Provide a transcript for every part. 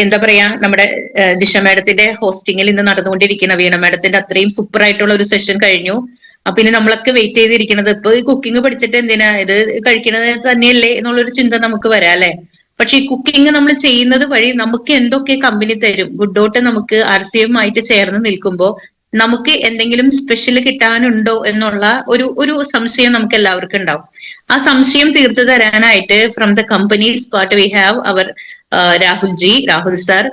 എന്താ പറയാ, നമ്മുടെ ദിശ മാഡത്തിന്റെ ഹോസ്റ്റിംഗിൽ ഇന്ന് നടന്നുകൊണ്ടിരിക്കുന്ന വീണ മാഡത്തിന്റെ അത്രയും സൂപ്പർ ആയിട്ടുള്ള ഒരു സെഷൻ കഴിഞ്ഞു. അപ്പൊ ഇനി നമ്മളൊക്കെ വെയിറ്റ് ചെയ്തിരിക്കുന്നത്, ഇപ്പൊ ഈ കുക്കിംഗ് പഠിച്ചിട്ട് എന്തിനാ, ഇത് കഴിക്കണത് തന്നെയല്ലേ എന്നുള്ളൊരു ചിന്ത നമുക്ക് വരാം അല്ലെ. പക്ഷെ ഈ കുക്കിംഗ് നമ്മൾ ചെയ്യുന്നത് വഴി നമുക്ക് എന്തൊക്കെ കമ്പനി തരും. ഗുഡ്ഡോട്ട് നമുക്ക് RCM ആയിട്ട് ചേർന്ന് നിൽക്കുമ്പോൾ നമുക്ക് എന്തെങ്കിലും സ്പെഷ്യൽ കിട്ടാനുണ്ടോ എന്നുള്ള ഒരു സംശയം നമുക്ക് എല്ലാവർക്കും ഉണ്ടാവും. ആ സംശയം തീർത്തു തരാനായിട്ട് from the company's part we have our Rahul sir.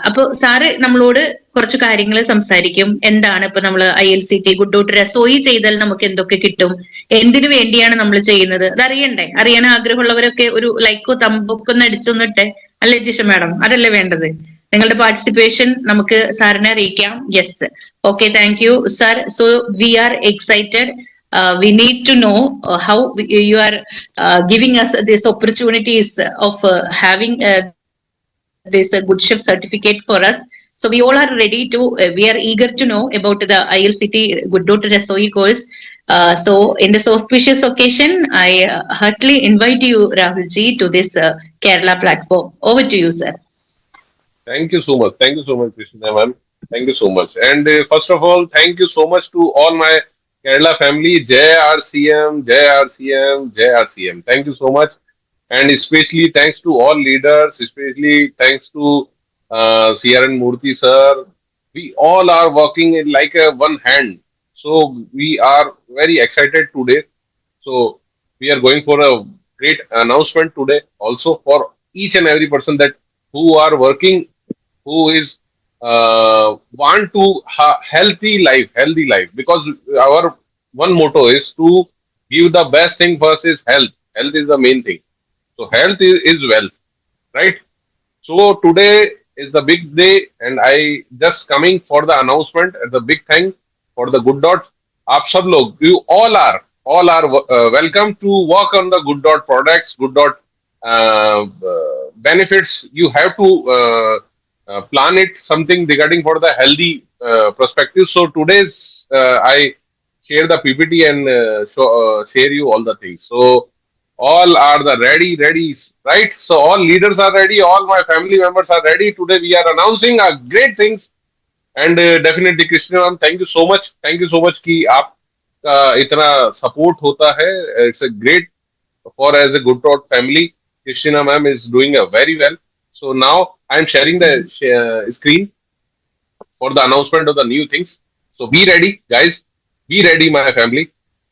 അപ്പൊ സാറ് നമ്മളോട് കുറച്ച് കാര്യങ്ങൾ സംസാരിക്കും. എന്താണ് ഇപ്പൊ നമ്മൾ ILCT ഗുഡ്ഡോട്ട് രസോയി ചെയ്താൽ നമുക്ക് എന്തൊക്കെ കിട്ടും, എന്തിനു വേണ്ടിയാണ് നമ്മൾ ചെയ്യുന്നത്, അതറിയണ്ടേ. അറിയാൻ ആഗ്രഹമുള്ളവരൊക്കെ ഒരു ലൈക്കോ തമ്പൊക്കെ ഒന്ന് അടിച്ചൊന്നിട്ടെ, അല്ലേ ജിഷ മാഡം? അതല്ലേ വേണ്ടത്. നിങ്ങളുടെ പാർട്ടിസിപ്പേഷൻ നമുക്ക് സാറിനെ അറിയിക്കാം. Yes, okay, thank you sir. So we R excited. We need to know how you are giving us these opportunities of having this good chef certificate for us. So we all are ready to, we are eager to know about the ILCT Guddot Rasoi course. So in this auspicious occasion, I heartily invite you, Rahul ji, to this Kerala platform. Over to you, sir. Thank you so much. Thank you so much, Krishna ma'am. Thank you so much. And first of all, thank you so much to all my Kerala family. Jai RCM, Jai RCM, Jai RCM. Thank you so much. And especially thanks to all leaders, especially thanks to CRN Murthy sir. We all are working in like a one hand. So we are very excited today. So we are going for a great announcement today also for each and every person that who are working, who is want to healthy life, because our one motto is to give the best thing first is health. Health is the main thing. So health is wealth, right? So today is the big day, and I just coming for the announcement and the big thing for the Good Dot. Aap sab log, you all are welcome to work on the Good Dot products, Good Dot benefits. You have to plan it something regarding for the healthy perspective. So today's I share the PPT and share you all the things. So all are the ready, right? So all leaders are ready, all my family members are ready. Today we are announcing a great things, and definitely Krishna ma'am, thank you so much कि आप इतना support होता है. It's a great for as a Good Dot family. Krishna ma'am is doing a very well. So now I am sharing the screen for the announcement of the new things. So be ready, guys. Be ready, my family.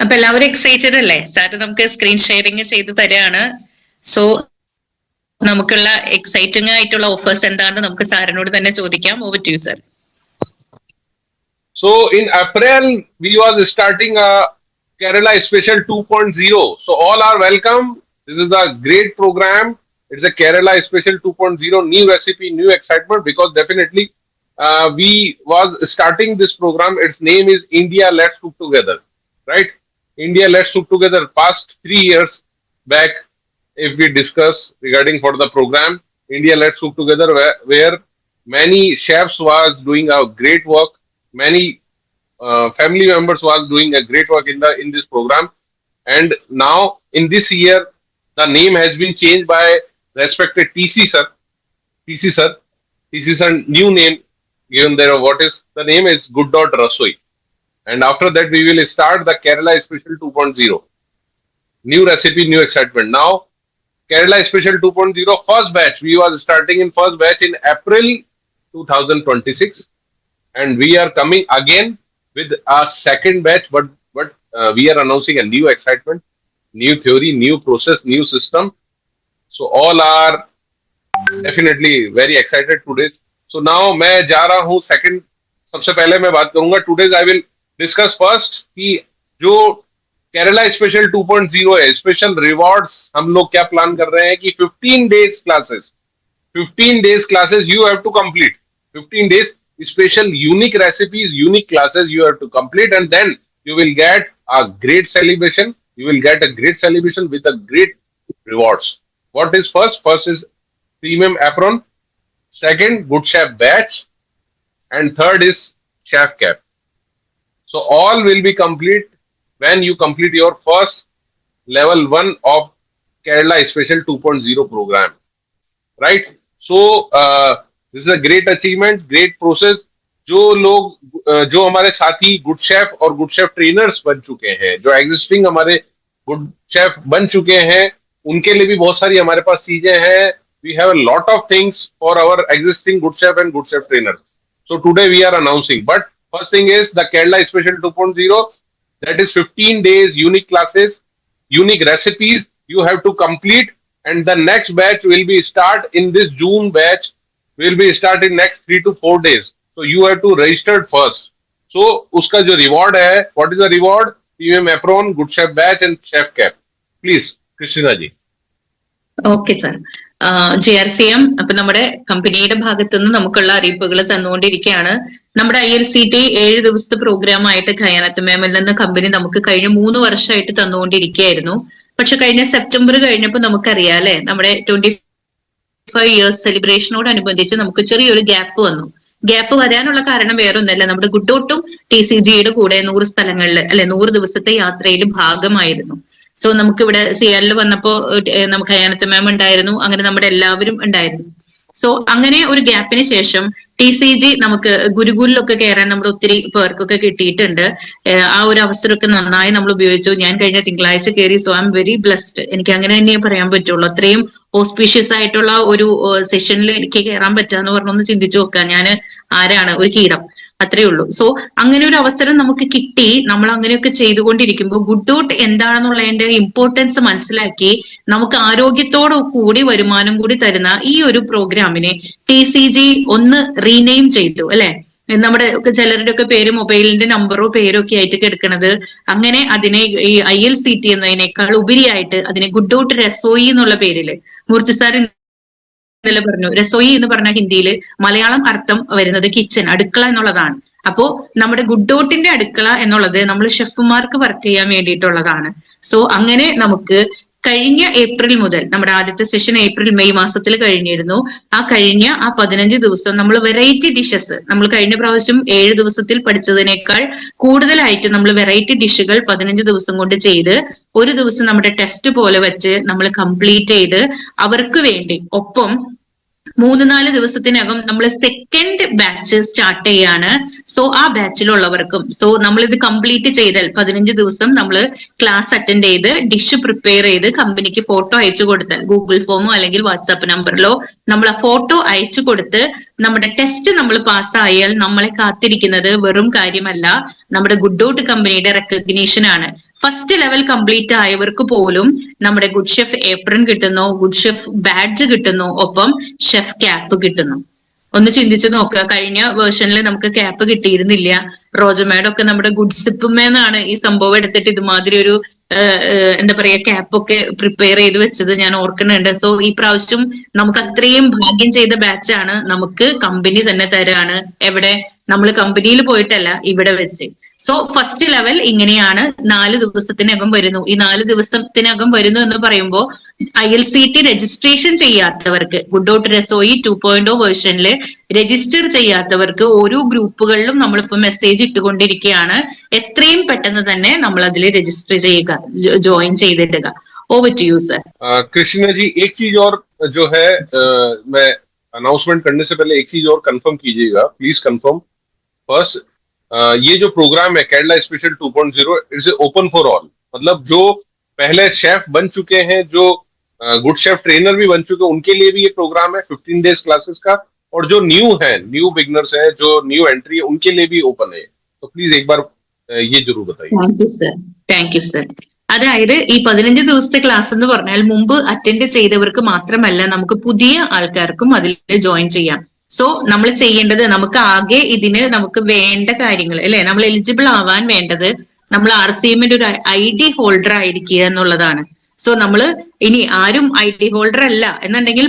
അപ്പൊ എല്ലാവരും excited അല്ലേ? Sir നമുക്ക് screen sharing ചെയ്ത് തരാണ്. So നമുക്കുള്ള exciting ആയിട്ടുള്ള offers എന്താണെന്ന് നമുക്ക് സാറിനോട് തന്നെ ചോദിക്കാം. Over to you sir. So in April we was starting a Kerala Special 2.0. So all are welcome. This is a great program. It's a Kerala Special 2.0, new recipe, new excitement, because definitely we was starting this program. Its name is India Let's Cook Together, right? India Let's Cook Together. Past 3 years back, if we discuss regarding for the program, India Let's Cook Together, where many chefs was doing a great work, many family members was doing a great work in this program, and now in this year the name has been changed by respected TC sir. TC sir new name given there. What is the name is Good Dot Rasoi, and after that we will start the Kerala Special 2.0, new recipe, new excitement. Now Kerala Special 2.0 first batch, we was starting in first batch in April 2026, and we are coming again with a second batch, but we are announcing a new excitement, new theory, new process, new system. So all are definitely very excited today. So now मैं जा रहा हूँ second. सबसे पहले मैं बात करूंगा today. I will discuss first कि जो केरला स्पेशल 2.0 है, स्पेशल रिवॉर्ड्स हम लोग क्या प्लान कर रहे हैं कि 15 days classes, 15 days classes you have to complete. 15 days special unique recipes, unique classes you have to complete, and then you will get a great celebration. You will get a great celebration with a great rewards. What is first? First is premium apron, second good chef batch, and third is chef cap. So all will be complete when you complete your first level 1 of Kerala Special 2.0 program, right? So this is a great achievement, great process. जो लोग जो हमारे साथी good chef और good chef trainers बन चुके हैं, जो एग्जिस्टिंग हमारे गुड शेफ बन चुके हैं, उनके लिए भी बहुत सारी हमारे पास चीजें हैं. We have a lot of things for our existing good chef and good chef trainers. So today we are announcing. But first thing is the Kerala Special 2.0. That is 15 days, unique classes, unique recipes you have to complete. And the next batch will be start in this June batch. Will be start in next 3 to 4 days. So you have to register first. So uska jo reward hai, what is the reward? Premium apron, good chef badge and chef cap. Please, Krishna ji. Okay sir. JRCM അപ്പൊ നമ്മുടെ കമ്പനിയുടെ ഭാഗത്തുനിന്ന് നമുക്കുള്ള അറിയിപ്പുകൾ തന്നുകൊണ്ടിരിക്കുകയാണ്. നമ്മുടെ ILCT 7 ദിവസത്തെ programme ആയിട്ട് ഖയാനത്ത് മേമിൽ നിന്ന് കമ്പനി നമുക്ക് കഴിഞ്ഞ 3 വർഷമായിട്ട് തന്നുകൊണ്ടിരിക്കുകയായിരുന്നു. പക്ഷെ കഴിഞ്ഞ സെപ്റ്റംബർ കഴിഞ്ഞപ്പോൾ നമുക്കറിയാം അല്ലെ, നമ്മുടെ 25 ഇയേഴ്സ് സെലിബ്രേഷനോടനുബന്ധിച്ച് നമുക്ക് ചെറിയൊരു ഗ്യാപ്പ് വന്നു. ഗ്യാപ്പ് വരാനുള്ള കാരണം വേറൊന്നല്ല, നമ്മുടെ ഗുഡോട്ടും TCGയുടെ കൂടെ 100 സ്ഥലങ്ങളിൽ അല്ലെ 100 ദിവസത്തെ യാത്രയിൽ ഭാഗമായിരുന്നു. സോ നമുക്ക് ഇവിടെ സിയാലിൽ വന്നപ്പോ നമുക്ക് ഖയാനത്ത് മാം ഉണ്ടായിരുന്നു, അങ്ങനെ നമ്മുടെ എല്ലാവരും ഉണ്ടായിരുന്നു. സോ അങ്ങനെ ഒരു ഗ്യാപ്പിന് ശേഷം TCG നമുക്ക് ഗുരുകുലിലൊക്കെ കയറാൻ നമ്മൾ ഒത്തിരി പേർക്കൊക്കെ കിട്ടിയിട്ടുണ്ട്. ആ ഒരു അവസരമൊക്കെ നന്നായി നമ്മൾ ഉപയോഗിച്ചു. ഞാൻ കഴിഞ്ഞ തിങ്കളാഴ്ച കയറി. So I am very blessed. എനിക്ക് അങ്ങനെ തന്നെ പറയാൻ പറ്റുള്ളൂ. അത്രയും ഓസ്പീഷ്യസ് ആയിട്ടുള്ള ഒരു സെഷനിൽ എനിക്ക് കയറാൻ പറ്റാന്ന് പറഞ്ഞൊന്ന് ചിന്തിച്ചു നോക്കാം. ഞാൻ ആരാണ്, ഒരു കീടം, അത്രേ ഉള്ളൂ. സോ അങ്ങനെ ഒരു അവസരം നമുക്ക് കിട്ടി. നമ്മൾ അങ്ങനെയൊക്കെ ചെയ്തുകൊണ്ടിരിക്കുമ്പോൾ ഗുഡോട്ട് എന്താണെന്നുള്ളതിന്റെ ഇമ്പോർട്ടൻസ് മനസ്സിലാക്കി നമുക്ക് ആരോഗ്യത്തോടു കൂടി വരുമാനം കൂടി തരുന്ന ഈ ഒരു പ്രോഗ്രാമിനെ TCG ഒന്ന് റീനെയിം ചെയ്തു അല്ലെ. നമ്മുടെ ചിലരുടെ ഒക്കെ പേര് മൊബൈലിന്റെ നമ്പറോ പേരോ ഒക്കെ ആയിട്ട് കിടക്കുന്നത്. അങ്ങനെ അതിനെ ഈ ILCT എന്നതിനേക്കാൾ ഉപരിയായിട്ട് അതിനെ ഗുഡോട്ട് രസോയി എന്നുള്ള പേരില് മൂർത്തി സാർ ഇന്നലെ പറഞ്ഞു. രസോയി എന്ന് പറഞ്ഞ ഹിന്ദിയിൽ മലയാളം അർത്ഥം വരുന്നത് കിച്ചൺ, അടുക്കള എന്നുള്ളതാണ്. അപ്പോ നമ്മുടെ ഗുഡോട്ടിന്റെ അടുക്കള എന്നുള്ളത് നമ്മൾ ഷെഫുമാർക്ക് വർക്ക് ചെയ്യാൻ വേണ്ടിയിട്ടുള്ളതാണ്. സോ അങ്ങനെ നമുക്ക് കഴിഞ്ഞ ഏപ്രിൽ മുതൽ നമ്മുടെ ആദ്യത്തെ സെഷൻ ഏപ്രിൽ മെയ് മാസത്തിൽ കഴിഞ്ഞിരുന്നു. ആ കഴിഞ്ഞ 15 ദിവസം നമ്മൾ വെറൈറ്റി ഡിഷസ്, നമ്മൾ കഴിഞ്ഞ പ്രാവശ്യം 7 ദിവസത്തിൽ പഠിച്ചതിനേക്കാൾ കൂടുതലായിട്ട് നമ്മൾ വെറൈറ്റി ഡിഷുകൾ 15 ദിവസം കൊണ്ട് ചെയ്ത് ഒരു ദിവസം നമ്മുടെ ടെസ്റ്റ് പോലെ വെച്ച് നമ്മൾ കംപ്ലീറ്റ് ചെയ്ത് അവർക്ക് വേണ്ടി ഒപ്പം 3-4 ദിവസത്തിനകം നമ്മൾ സെക്കൻഡ് ബാച്ച് സ്റ്റാർട്ട് ചെയ്യാണ്. സോ ആ ബാച്ചിലുള്ളവർക്കും നമ്മൾ ഇത് കംപ്ലീറ്റ് ചെയ്താൽ 15 ദിവസം നമ്മൾ ക്ലാസ് അറ്റൻഡ് ചെയ്ത് ഡിഷ് പ്രിപ്പയർ ചെയ്ത് കമ്പനിക്ക് ഫോട്ടോ അയച്ചു കൊടുത്താൽ ഗൂഗിൾ ഫോമോ അല്ലെങ്കിൽ വാട്സാപ്പ് നമ്പറിലോ നമ്മൾ ആ ഫോട്ടോ അയച്ചു കൊടുത്ത് നമ്മുടെ ടെസ്റ്റ് നമ്മൾ പാസ്സായാൽ നമ്മളെ കാത്തിരിക്കുന്നത് വെറും കാര്യമല്ല, നമ്മുടെ ഗുഡോട്ട് കമ്പനിയുടെ റെക്കഗ്നീഷൻ ആണ്. ഫസ്റ്റ് ലെവൽ കംപ്ലീറ്റ് ആയവർക്ക് പോലും നമ്മുടെ ഗുഡ് ഷെഫ് ഏപ്രൺ കിട്ടുന്നു, ഗുഡ് ഷെഫ് ബാഡ്ജ് കിട്ടുന്നു, ഒപ്പം ഷെഫ് ക്യാപ്പ് കിട്ടുന്നു. ഒന്ന് ചിന്തിച്ചു നോക്കുക. കഴിഞ്ഞ വേർഷനിൽ നമുക്ക് ക്യാപ്പ് കിട്ടിയിരുന്നില്ല. റോജമേഡൊക്കെ നമ്മുടെ ഗുഡ് സിപ്പുമേന്നാണ് ഈ സംഭവം എടുത്തിട്ട് ഇതുമാതിരി ഒരു എന്താ പറയാ ക്യാപ്പൊക്കെ പ്രിപ്പയർ ചെയ്ത് വെച്ചത് ഞാൻ ഓർക്കുന്നുണ്ട്. സോ ഈ പ്രാവശ്യം നമുക്ക് അത്രയും ഭാഗ്യം ചെയ്ത ബാച്ചാണ് നമുക്ക് കമ്പനി തന്നെ തരാണ്. എവിടെ, നമ്മൾ കമ്പനിയിൽ പോയിട്ടല്ല, ഇവിടെ വെച്ച്. സോ ഫസ്റ്റ് ലെവൽ ഇങ്ങനെയാണ്, 4 ദിവസത്തിനകം വരുന്നു. ഈ 4 ദിവസത്തിനകം വരുന്നു എന്ന് പറയുമ്പോൾ ILCT രജിസ്ട്രേഷൻ ചെയ്യാത്തവർക്ക്, ഗുഡോട്ട് രസോയി 2.0 വേർഷനിൽ രജിസ്റ്റർ ചെയ്യാത്തവർക്ക് ഓരോ ഗ്രൂപ്പുകളിലും നമ്മളിപ്പോ മെസ്സേജ് ഇട്ടുകൊണ്ടിരിക്കുകയാണ്. എത്രയും പെട്ടെന്ന് തന്നെ നമ്മൾ അതിൽ രജിസ്റ്റർ ചെയ്യുക, ജോയിൻ ചെയ്തിടുക. Over to you sir. Krishna ji, एक चीज और जो है मैं अनाउंसमेंट करने से पहले एक चीज और कंफर्म कीजिएगा, प्लीज कंफर्म फर्स्ट. ये जो प्रोग्राम है Kerala special 2.0 it's open for all. मतलब जो पहले शेफ बन चुके हैं, जो गुड शेफ ट्रेनर भी बन चुके हैं, उनके लिए भी ये प्रोग्राम है 15 डेज क्लासेस का. और जो न्यू है, न्यू बिगनर्स है, जो न्यू एंट्री है, उनके लिए भी ओपन है. तो प्लीज एक बार ये जरूर बताइए. Thank you sir. Thank you sir. അതായത് ഈ 15 ദിവസത്തെ ക്ലാസ് എന്ന് പറഞ്ഞാൽ മുമ്പ് അറ്റൻഡ് ചെയ്തവർക്ക് മാത്രമല്ല, നമുക്ക് പുതിയ ആൾക്കാർക്കും അതിൽ ജോയിൻ ചെയ്യാം. സോ നമ്മൾ ചെയ്യേണ്ടത്, നമുക്ക് ആകെ ഇതിന് നമുക്ക് വേണ്ട കാര്യങ്ങൾ അല്ലെ, നമ്മൾ എലിജിബിൾ ആവാൻ വേണ്ടത് നമ്മൾ RCMന്റെ ഒരു ID ഹോൾഡർ ആയിരിക്കുക എന്നുള്ളതാണ്. സോ നമ്മൾ ഇനി ആരും ID ഹോൾഡർ അല്ല എന്നുണ്ടെങ്കിൽ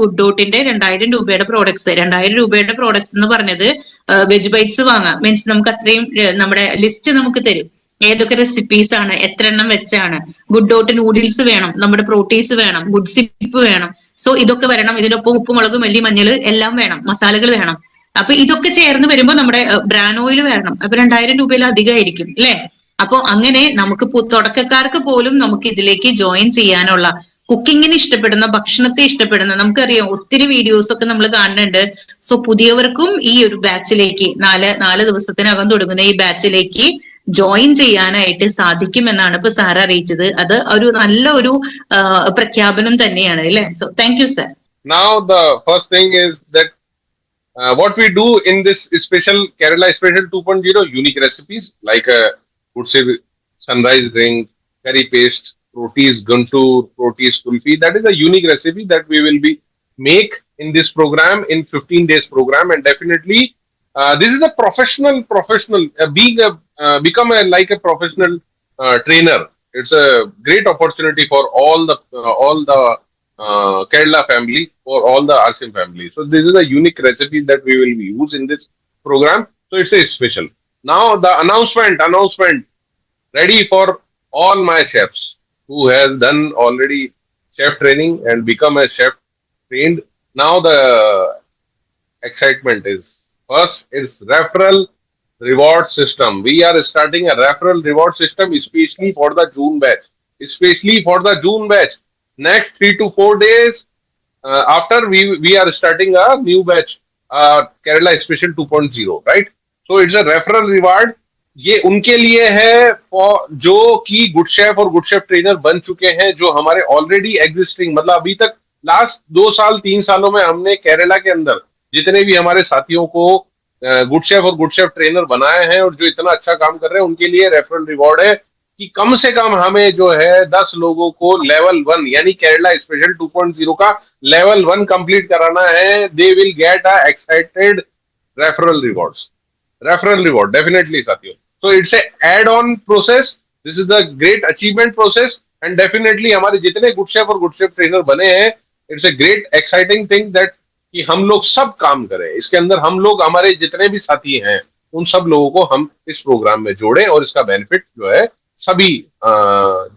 ഗുഡോട്ടിന്റെ 2000 രൂപയുടെ പ്രോഡക്ട്സ്, 2000 രൂപയുടെ പ്രോഡക്ട്സ് എന്ന് പറഞ്ഞത് വെജ് ബൈറ്റ്സ് വാങ്ങാം. മീൻസ് നമുക്ക് അത്രയും നമ്മുടെ ലിസ്റ്റ് നമുക്ക് തരും. ഏതൊക്കെ റെസിപ്പീസ് ആണ്, എത്ര എണ്ണം വെച്ചാണ്, ഗുഡോട്ട് നൂഡിൽസ് വേണം, നമ്മുടെ പ്രോട്ടീൻസ് വേണം, ഗുഡ് സിപ്പ് വേണം. സോ ഇതൊക്കെ വരണം. ഇതിനൊപ്പം ഉപ്പ്, മുളക്, മല്ലി, മഞ്ഞൾ എല്ലാം വേണം, മസാലകൾ വേണം. അപ്പൊ ഇതൊക്കെ ചേർന്ന് വരുമ്പോൾ നമ്മുടെ ബ്രാൻ ഓയിൽ വേണം. അപ്പൊ 2000 രൂപയിൽ അധികമായിരിക്കും അല്ലെ. അപ്പൊ അങ്ങനെ നമുക്ക് തുടക്കക്കാർക്ക് പോലും നമുക്ക് ഇതിലേക്ക് ജോയിൻ ചെയ്യാനുള്ള കുക്കിങ്ങിന് ഇഷ്ടപ്പെടുന്ന, ഭക്ഷണത്തെ ഇഷ്ടപ്പെടുന്ന, നമുക്കറിയാം ഒത്തിരി വീഡിയോസ് ഒക്കെ നമ്മൾ കാണുന്നുണ്ട്. സോ പുതിയവർക്കും ഈ ഒരു ബാച്ചിലേക്ക് നാല് ദിവസത്തിനകം തുടങ്ങുന്ന ഈ ബാച്ചിലേക്ക് ജോയിൻ ചെയ്യാനായിട്ട് സാധിക്കുമെന്നാണ് ഇപ്പൊ സാർ അറിയിച്ചത്. അത് ഒരു നല്ല ഒരു പ്രഖ്യാപനം തന്നെയാണ് അല്ലെ. So thank you sir. Now the first thing is that what we do in this special Kerala Special 2.0, unique recipes like would say sunrise drink, curry paste, rotis guntur, rotis kulfi. That is a unique recipe that we will be make in this program, in 15 days program. And definitely this is a professional become like a professional trainer. It's a great opportunity for all the Kerala family, for all the RCM family. So this is a unique recipe that we will use in this program. So it's a special. Now the announcement ready for all my chefs who have done already chef training and become a chef trained. Now the excitement is first is referral reward system. We are starting a referral reward system especially for the June batch. Next 3 to 4 days after we are starting a new batch, Kerala Special 2.0, right? So it's a referral reward. ये उनके लिए है जो कि good chef और good chef trainer बन चुके हैं, जो हमारे ऑलरेडी एग्जिस्टिंग, मतलब अभी तक लास्ट 2 साल 3 सालों में हमने केरला के अंदर जितने भी हमारे साथियों को गुड शेफ और गुड शेफ ट्रेनर बनाए हैं और जो इतना अच्छा काम कर रहे हैं, उनके लिए रेफरल रिवॉर्ड है कि कम से कम हमें जो है 10 लोगों को लेवल 1 यानी केरला स्पेशल 2.0 का लेवल 1 कंप्लीट कराना है. They will get a excited referral reward definitely साथियों. So it's a add-on process. This is the great achievement process, and definitely हमारे जितने गुड शेफ और गुड शेफ ट्रेनर बने हैं, it's a great exciting thing that कि हम लोग सब काम करें इसके अंदर. हम लोग हमारे जितने भी साथी हैं उन सब लोगों को हम इस प्रोग्राम में जोड़ें और इसका बेनिफिट जो है सभी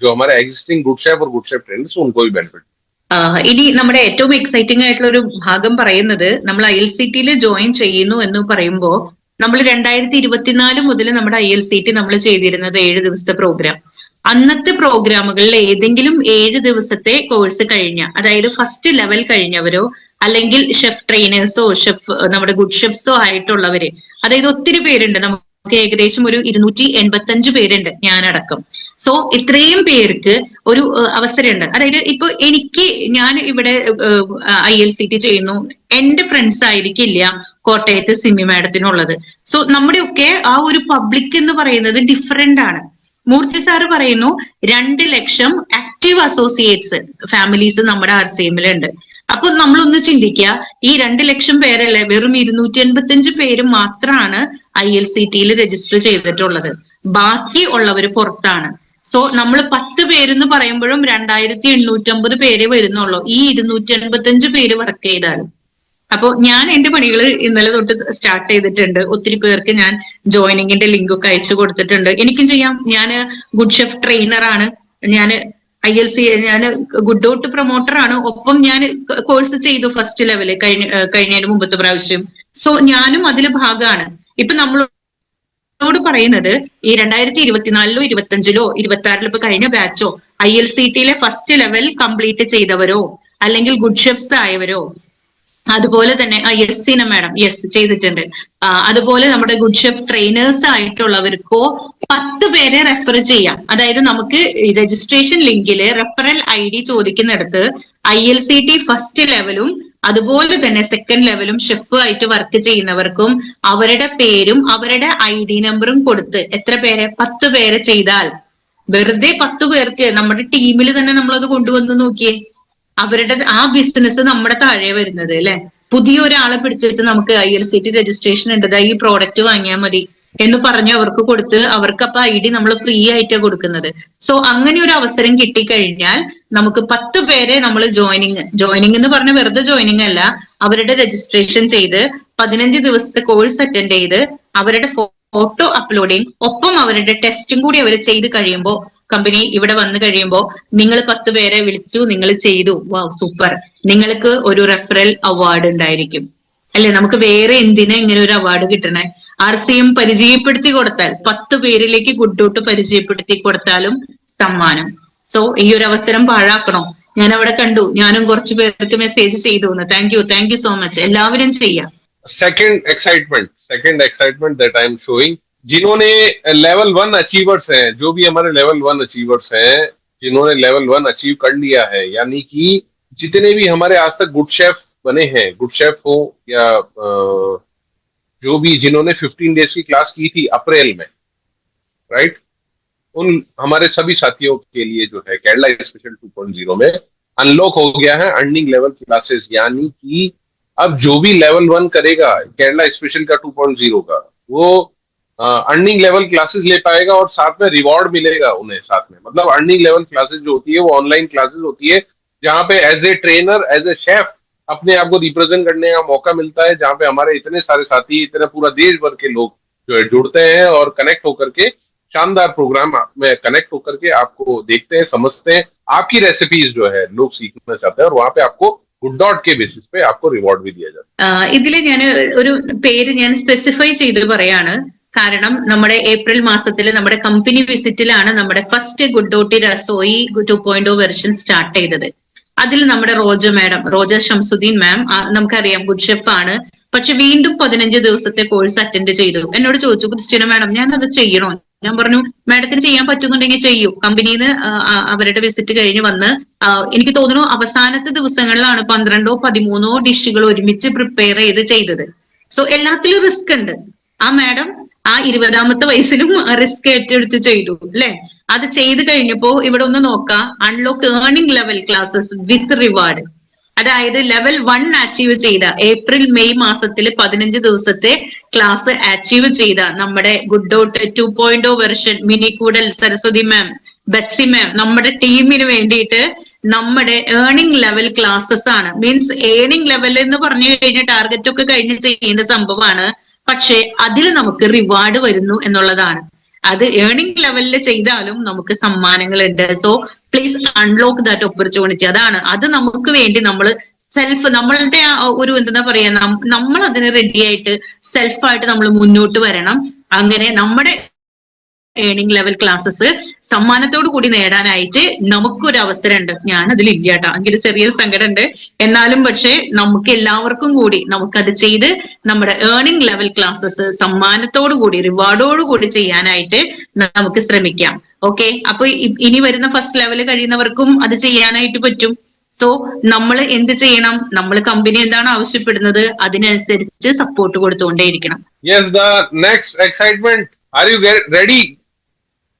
जो हमारे एग्जिस्टिंग गुड शेफ और गुड शेफ ट्रेनर्स उनको भी बेनिफिट. ഇനി നമ്മുടെ ഏറ്റവും എക്സൈറ്റിംഗ് ആയിട്ടുള്ള ഒരു ഭാഗം പറയുന്നത്, നമ്മൾ ILCT ജോയിൻ ചെയ്യുന്നു എന്ന് പറയുമ്പോൾ നമ്മൾ 2024 മുതൽ നമ്മുടെ ILCT നമ്മൾ ചെയ്തിരുന്നത് 7 ദിവസത്തെ പ്രോഗ്രാം. അന്നത്തെ പ്രോഗ്രാമുകളിൽ ഏതെങ്കിലും 7 ദിവസത്തെ കോഴ്സ് കഴിഞ്ഞ, അതായത് ഫസ്റ്റ് ലെവൽ കഴിഞ്ഞവരോ അല്ലെങ്കിൽ ഷെഫ് ട്രെയിനേഴ്സോ നമ്മുടെ ഗുഡ് ഷെഫ്സോ ആയിട്ടുള്ളവര്, അതായത് ഒത്തിരി പേരുണ്ട്, നമുക്ക് ഏകദേശം ഒരു 285 പേരുണ്ട് ഞാനടക്കം. സോ ഇത്രയും പേർക്ക് ഒരു അവസരമുണ്ട്. അതായത് ഇപ്പൊ ഞാൻ ഇവിടെ ILCT ചെയ്യുന്നു, എന്റെ ഫ്രണ്ട്സ് ആയിരിക്കില്ല കോട്ടയത്ത് സിമി മാഡത്തിനുള്ളത്. സോ നമ്മുടെയൊക്കെ ആ ഒരു പബ്ലിക് എന്ന് പറയുന്നത് ഡിഫറെന്റ് ആണ്. മൂർത്തി സാറ് പറയുന്നു 2 ലക്ഷം ആക്റ്റീവ് അസോസിയേറ്റ്സ് ഫാമിലീസ് നമ്മുടെ RCMലുണ്ട്. അപ്പൊ നമ്മളൊന്ന് ചിന്തിക്കുക, ഈ 2 ലക്ഷം പേരല്ലേ, വെറും 285 പേര് മാത്രമാണ് ILCT രജിസ്റ്റർ ചെയ്തിട്ടുള്ളത്. ബാക്കി ഉള്ളവര് പുറത്താണ്. സോ നമ്മൾ 10 പേരെന്ന് പറയുമ്പോഴും 2850 പേരെ വരുന്നുള്ളൂ ഈ 285 പേര് വർക്ക് ചെയ്താലും. അപ്പൊ ഞാൻ എന്റെ പണികൾ ഇന്നലെ തൊട്ട് സ്റ്റാർട്ട് ചെയ്തിട്ടുണ്ട്. ഒത്തിരി പേർക്ക് ഞാൻ ജോയിനിങ്ങിന്റെ ലിങ്ക് ഒക്കെ അയച്ചു കൊടുത്തിട്ടുണ്ട്. എനിക്കും ചെയ്യാം. ഞാൻ ഗുഡ് ഷെഫ് ട്രെയിനർ ആണ്, ഞാൻ ഞാൻ ഗുഡ് ഡോട്ട് പ്രൊമോട്ടർ ആണ്, ഒപ്പം ഞാൻ കോഴ്സ് ചെയ്തു ഫസ്റ്റ് ലെവല് കഴിഞ്ഞതിന് മുമ്പത്തെ പ്രാവശ്യം. സോ ഞാനും അതിൽ ഭാഗമാണ്. ഇപ്പൊ നമ്മളോട് പറയുന്നത് ഈ 2024 25 26 ഇപ്പൊ കഴിഞ്ഞ ബാച്ചോ ILCT ഫസ്റ്റ് ലെവൽ കംപ്ലീറ്റ് ചെയ്തവരോ അല്ലെങ്കിൽ ഗുഡ് ഷെഫ്സ് ആയവരോ, അതുപോലെ തന്നെ സീന മാഡം ചെയ്തിട്ടുണ്ട്, അതുപോലെ നമ്മുടെ ഗുഡ് ഷെഫ് ട്രെയിനേഴ്സ് ആയിട്ടുള്ളവർക്കോ 10 പേരെ റെഫർ ചെയ്യാം. അതായത് നമുക്ക് രജിസ്ട്രേഷൻ ലിങ്കില് റെഫറൽ ID ചോദിക്കുന്നിടത്ത് ILCT ഫസ്റ്റ് ലെവലും അതുപോലെ തന്നെ സെക്കൻഡ് ലെവലും ഷെഫ് ആയിട്ട് വർക്ക് ചെയ്യുന്നവർക്കും അവരുടെ പേരും അവരുടെ ID നമ്പറും കൊടുത്ത് എത്ര പേരെ 10 പേരെ ചെയ്താൽ, വെറുതെ 10 പേർക്ക് നമ്മുടെ ടീമിൽ തന്നെ നമ്മളത് കൊണ്ടുവന്ന് നോക്കിയേ, അവരുടെ ആ ബിസിനസ് നമ്മുടെ താഴെ വരുന്നത് അല്ലെ. പുതിയ ഒരാളെ പിടിച്ചിട്ട് നമുക്ക് ILCT രജിസ്ട്രേഷൻ ഉണ്ട്, ഈ പ്രോഡക്റ്റ് വാങ്ങിയാൽ മതി എന്ന് പറഞ്ഞ് അവർക്ക് കൊടുത്ത് അവർക്ക് അപ്പൊ ID നമ്മൾ ഫ്രീ ആയിട്ടാണ് കൊടുക്കുന്നത്. സോ അങ്ങനെ ഒരു അവസരം കിട്ടിക്കഴിഞ്ഞാൽ നമുക്ക് 10 പേരെ നമ്മൾ ജോയിനിങ് എന്ന് പറഞ്ഞ വെറുതെ ജോയിനിങ് അല്ല, അവരുടെ രജിസ്ട്രേഷൻ ചെയ്ത് 15 ദിവസത്തെ കോഴ്സ് അറ്റൻഡ് ചെയ്ത് അവരുടെ ഫോട്ടോ അപ്ലോഡിങ് ഒപ്പം അവരുടെ ടെസ്റ്റും കൂടി അവർ ചെയ്ത് കഴിയുമ്പോൾ, കമ്പനി ഇവിടെ വന്നു കഴിയുമ്പോൾ നിങ്ങൾ 10 പേരെ വിളിച്ചു, നിങ്ങൾ ചെയ്തു, വാവ് സൂപ്പർ, നിങ്ങൾക്ക് ഒരു റെഫറൽ അവാർഡ് ഉണ്ടായിരിക്കും അല്ലെ. നമുക്ക് വേറെ എന്തിനാ ഇങ്ങനെ ഒരു അവാർഡ് കിട്ടണേ? RCM പരിചയപ്പെടുത്തി കൊടുത്താൽ 10 പേരിലേക്ക് ഗുഡ് ഡോട്ട് പരിചയപ്പെടുത്തി കൊടുത്താലും സമ്മാനം. സോ ഈ ഒരു അവസരം പാഴാക്കണോ? ഞാൻ അവിടെ കണ്ടു, ഞാനും കുറച്ചു പേർക്ക് മെസ്സേജ് ചെയ്തു. Thank you so much. എല്ലാവരും ചെയ്യാം. Second excitement that I am showing, जिन्होंने लेवल 1 अचीवर्स हैं, जो भी हमारे लेवल 1 अचीवर्स हैं, जिन्होंने लेवल 1 अचीव कर लिया है, यानी कि जितने भी हमारे आज तक गुड शेफ बने हैं, गुड शेफ हो या जो भी जिन्होंने 15 डेज की क्लास की थी अप्रैल में, राइट, उन हमारे सभी साथियों के लिए जो है केरला स्पेशल 2.0 में अनलॉक हो गया है अर्निंग लेवल क्लासेस, यानी कि अब जो भी लेवल 1 करेगा केरला स्पेशल का 2.0 का, वो अर्निंग लेवल क्लासेस ले पाएगा और साथ में रिवॉर्ड मिलेगा उन्हें साथ में। मतलब अर्निंग लेवल क्लासेस जो होती है वो ऑनलाइन क्लासेस होती है, जहां पे as a trainer, as a chef अपने आप को रिप्रेजेंट करने का मौका मिलता है, जहां पे हमारे इतने सारे साथी, इतना पूरा देश भर के लोग जो है जुड़ते हैं और कनेक्ट होकर के शानदार प्रोग्राम में कनेक्ट होकर के आपको देखते हैं, समझते हैं, आपकी रेसिपीज जो है लोग सीखना चाहते हैं और वहां पे आपको गुड डॉट के बेसिस पे आपको रिवॉर्ड भी दिया जाता है. ഇതില് ഞാൻ ഒരു പേര് ഞാൻ സ്പെസിഫൈ ചെയ്ത് പറയാണ്. കാരണം നമ്മുടെ ഏപ്രിൽ മാസത്തിൽ നമ്മുടെ കമ്പനി വിസിറ്റിലാണ് നമ്മുടെ ഫസ്റ്റ് ഗുഡ് ഡോട്ടി രസോയി 2.0 വെർഷൻ സ്റ്റാർട്ട് ചെയ്തത്. അതിൽ നമ്മുടെ റോജ ഷംസുദ്ദീൻ മാം, നമുക്കറിയാം ഗുഡ് ഷെഫ് ആണ്, പക്ഷെ വീണ്ടും 15 ദിവസത്തെ കോഴ്സ് അറ്റൻഡ് ചെയ്തു. എന്നോട് ചോദിച്ചു, ക്രിസ്റ്റീന മാഡം ഞാൻ അത് ചെയ്യണോ? ഞാൻ പറഞ്ഞു, മാഡത്തിന് ചെയ്യാൻ പറ്റുന്നുണ്ടെങ്കിൽ ചെയ്യൂ. കമ്പനിന്ന് അവരുടെ വിസിറ്റ് കഴിഞ്ഞ് വന്ന് എനിക്ക് തോന്നുന്നു അവസാനത്തെ ദിവസങ്ങളിലാണ് 12-13 ഡിഷുകൾ ഒരുമിച്ച് പ്രിപ്പയർ ചെയ്തത്. സോ എല്ലാത്തിലും റിസ്ക് ഉണ്ട്. ആ മാഡം ആ 20ാമത്തെ വയസ്സിലും റിസ്ക് ഏറ്റെടുത്ത് ചെയ്തു അല്ലെ. അത് ചെയ്ത് കഴിഞ്ഞപ്പോ ഇവിടെ ഒന്ന് നോക്കാം, അൺലോക്ക് ഏർണിംഗ് ലെവൽ ക്ലാസ്സസ് വിത്ത് റിവാർഡ്. അതായത് ലെവൽ 1 അച്ചീവ് ചെയ്ത ഏപ്രിൽ മെയ് മാസത്തിൽ 15 ദിവസത്തെ ക്ലാസ് അച്ചീവ് ചെയ്ത നമ്മുടെ ഗുഡ് ഡോട്ട് 2.0 വെർഷൻ മിനി കൂടൽ, സരസ്വതി മാം, ബെറ്റ്സി മാം, നമ്മുടെ ടീമിന് വേണ്ടിയിട്ട് നമ്മുടെ ഏർണിംഗ് ലെവൽ ക്ലാസ്സസ് ആണ്. മീൻസ് ഏർണിംഗ് ലെവൽ എന്ന് പറഞ്ഞു കഴിഞ്ഞാൽ ടാർഗറ്റ് ഒക്കെ കഴിഞ്ഞ് ചെയ്യേണ്ട സംഭവമാണ്, പക്ഷെ അതിൽ നമുക്ക് റിവാർഡ് വരുന്നു എന്നുള്ളതാണ്. അത് ഏർണിംഗ് ലെവലിൽ ചെയ്താലും നമുക്ക് സമ്മാനങ്ങളുണ്ട്. So please unlock that opportunity. അത് നമുക്ക് വേണ്ടി നമ്മൾ നമ്മളുടെ ഒരു എന്താ പറയാ, നമ്മൾ അതിന് റെഡി ആയിട്ട് സെൽഫായിട്ട് നമ്മൾ മുന്നോട്ട് വരണം. അങ്ങനെ നമ്മുടെ ഏർണിംഗ് ലെവൽ ക്ലാസ്സസ് സമ്മാനത്തോടു കൂടി നേടാനായിട്ട് നമുക്കൊരു അവസരമുണ്ട്. ഞാൻ അതിലില്ല കേട്ടോ, എങ്കിലും ചെറിയൊരു സങ്കടം ഉണ്ട്. എന്നാലും പക്ഷെ നമുക്ക് എല്ലാവർക്കും കൂടി നമുക്കത് ചെയ്ത് നമ്മുടെ ഏർണിംഗ് ലെവൽ ക്ലാസ്സസ് സമ്മാനത്തോടു കൂടി, റിവാർഡോടു കൂടി ചെയ്യാനായിട്ട് നമുക്ക് ശ്രമിക്കാം. ഓക്കെ, അപ്പൊ ഇനി വരുന്ന ഫസ്റ്റ് ലെവൽ കഴിയുന്നവർക്കും അത് ചെയ്യാനായിട്ട് പറ്റും. സോ നമ്മൾ എന്ത് ചെയ്യണം? നമ്മൾ കമ്പനി എന്താണ് ആവശ്യപ്പെടുന്നത് അതിനനുസരിച്ച് support കൊടുത്തുകൊണ്ടേയിരിക്കണം. Yes, the next excitement. Are you ready?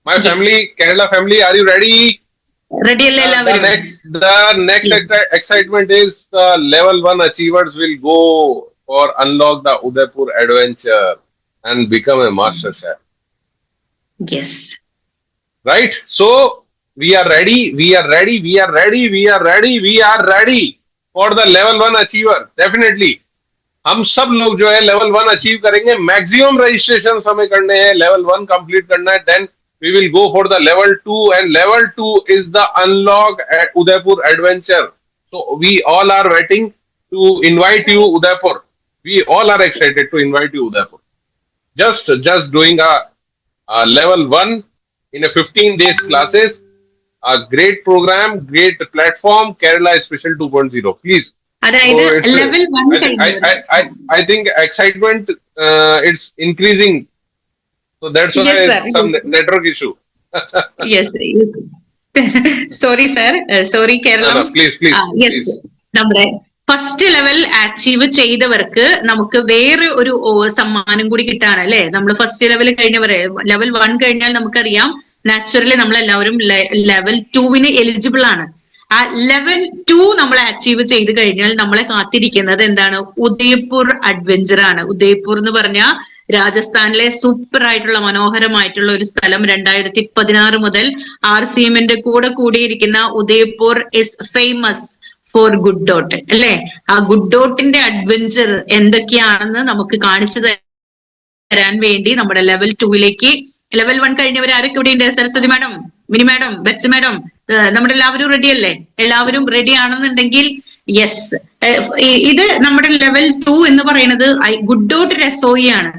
My family, Kerala family, are you ready? Ready alle ellaavarum. The next excitement is the level 1 achievers will go or unlock the Udaipur adventure and become a master chef. Yes. Right? So we are ready for the level 1 achiever. Definitely. हम सब लोग जो है level 1 achieve करेंगे. Maximum registration हमें करने हैं, level 1 complete करना है, then we will go for the level 2, and level 2 is the unlock at Udaipur adventure. So we all are waiting to invite you Udaipur. We all are excited to invite you Udaipur. Just doing a level 1 in a 15 days classes, a great program, great platform, Kerala Special 2.0. Please. അതായത് level 1 I think excitement it's increasing. So that's why some network issue. Yes. Sorry sir. Sorry Kerala. No, please. Yes. നമ്മുടെ first level achieve ചെയ്തവർക്ക് നമുക്ക് വേറെ ഒരു സമ്മാനം കൂടി കിട്ടാണ് അല്ലെ. നമ്മൾ ഫസ്റ്റ് ലെവൽ കഴിഞ്ഞവരെ, ലെവൽ 1 കഴിഞ്ഞാൽ നമുക്കറിയാം നാച്ചുറലി നമ്മൾ എല്ലാവരും ലെവൽ 2 എലിജിബിൾ ആണ്. ആ ലെവൽ 2 നമ്മൾ അച്ചീവ് ചെയ്ത് കഴിഞ്ഞാൽ നമ്മളെ കാത്തിരിക്കുന്നത് എന്താണ്? ഉദയ്പൂർ അഡ്വഞ്ചർ ആണ്. ഉദയ്പൂർ എന്ന് പറഞ്ഞാൽ രാജസ്ഥാനിലെ സൂപ്പർ ആയിട്ടുള്ള മനോഹരമായിട്ടുള്ള ഒരു സ്ഥലം. 2016 മുതൽ RCMന്റെ കൂടെ കൂടിയിരിക്കുന്ന Udaipur is famous for good dot അല്ലെ. ആ ഗുഡ് ഡോട്ടിന്റെ അഡ്വഞ്ചർ എന്തൊക്കെയാണെന്ന് നമുക്ക് കാണിച്ചു തരാൻ വേണ്ടി നമ്മുടെ ലെവൽ 2ലേക്ക്, ലെവൽ 1 കഴിഞ്ഞവർ ആരൊക്കെ ഇവിടെ ഉണ്ട്? Saraswathi madam, Mini madam, Betts madam, നമ്മുടെ എല്ലാവരും റെഡി അല്ലേ? എല്ലാവരും റെഡി ആണെന്നുണ്ടെങ്കിൽ യെസ്. ഇത് നമ്മുടെ ലെവൽ 2 എന്ന് പറയുന്നത് ഗുഡ് ഡോട്ട് രസോയി ആണ്.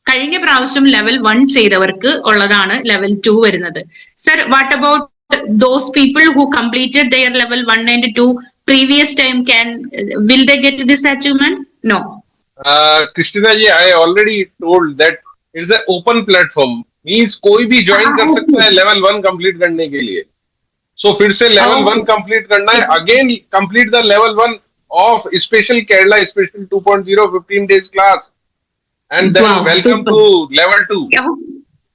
കഴിഞ്ഞ പ്രാവശ്യം ലെവൽ 1 ചെയ്തവർക്ക് ഉള്ളതാണ് ലെവൽ 2 വരുന്നത്. Sir, what about those people who completed their level 1 and 2 previous time will they get this achievement? No. Christina ji, I already told that it's an open platform. Means कोई भी join कर सकता है level 1 complete करने के लिए. So फिर से लेवल 1 कंप्लीट करना है, again complete the level 1 of special Kerala special 2.0 15 days class and then welcome to level 2.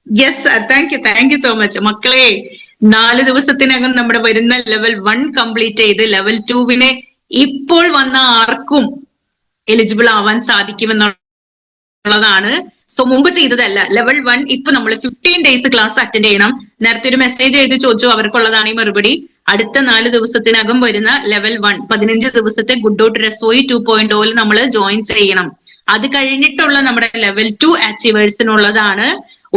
Yes sir, thank you so much. മക്കളെ 4 ദിവസത്തിനകം നമ്മുടെ വരുന്ന ലെവൽ 1 കംപ്ലീറ്റ് ചെയ്ത് ലെവൽ 2 ഇപ്പോൾ വന്ന ആർക്കും എലിജിബിൾ ആവാൻ സാധിക്കുമെന്നുള്ളതാണ്. സോ മുമ്പ് ചെയ്തതല്ല, ലെവൽ 1 ഇപ്പൊ നമ്മൾ 15 days ക്ലാസ് അറ്റൻഡ് ചെയ്യണം. നേരത്തെ ഒരു മെസ്സേജ് എഴുതി ചോദിച്ചു, അവർക്കുള്ളതാണ് ഈ മറുപടി. അടുത്ത 4 ദിവസത്തിനകം വരുന്ന ലെവൽ 1 15 ദിവസത്തെ ഗുഡ് ഡോട്ട് റസോയി 2.0 നമ്മൾ ജോയിൻ ചെയ്യണം. അത് കഴിഞ്ഞിട്ടുള്ള നമ്മുടെ ലെവൽ 2 അച്ചീവേഴ്സിനുള്ളതാണ്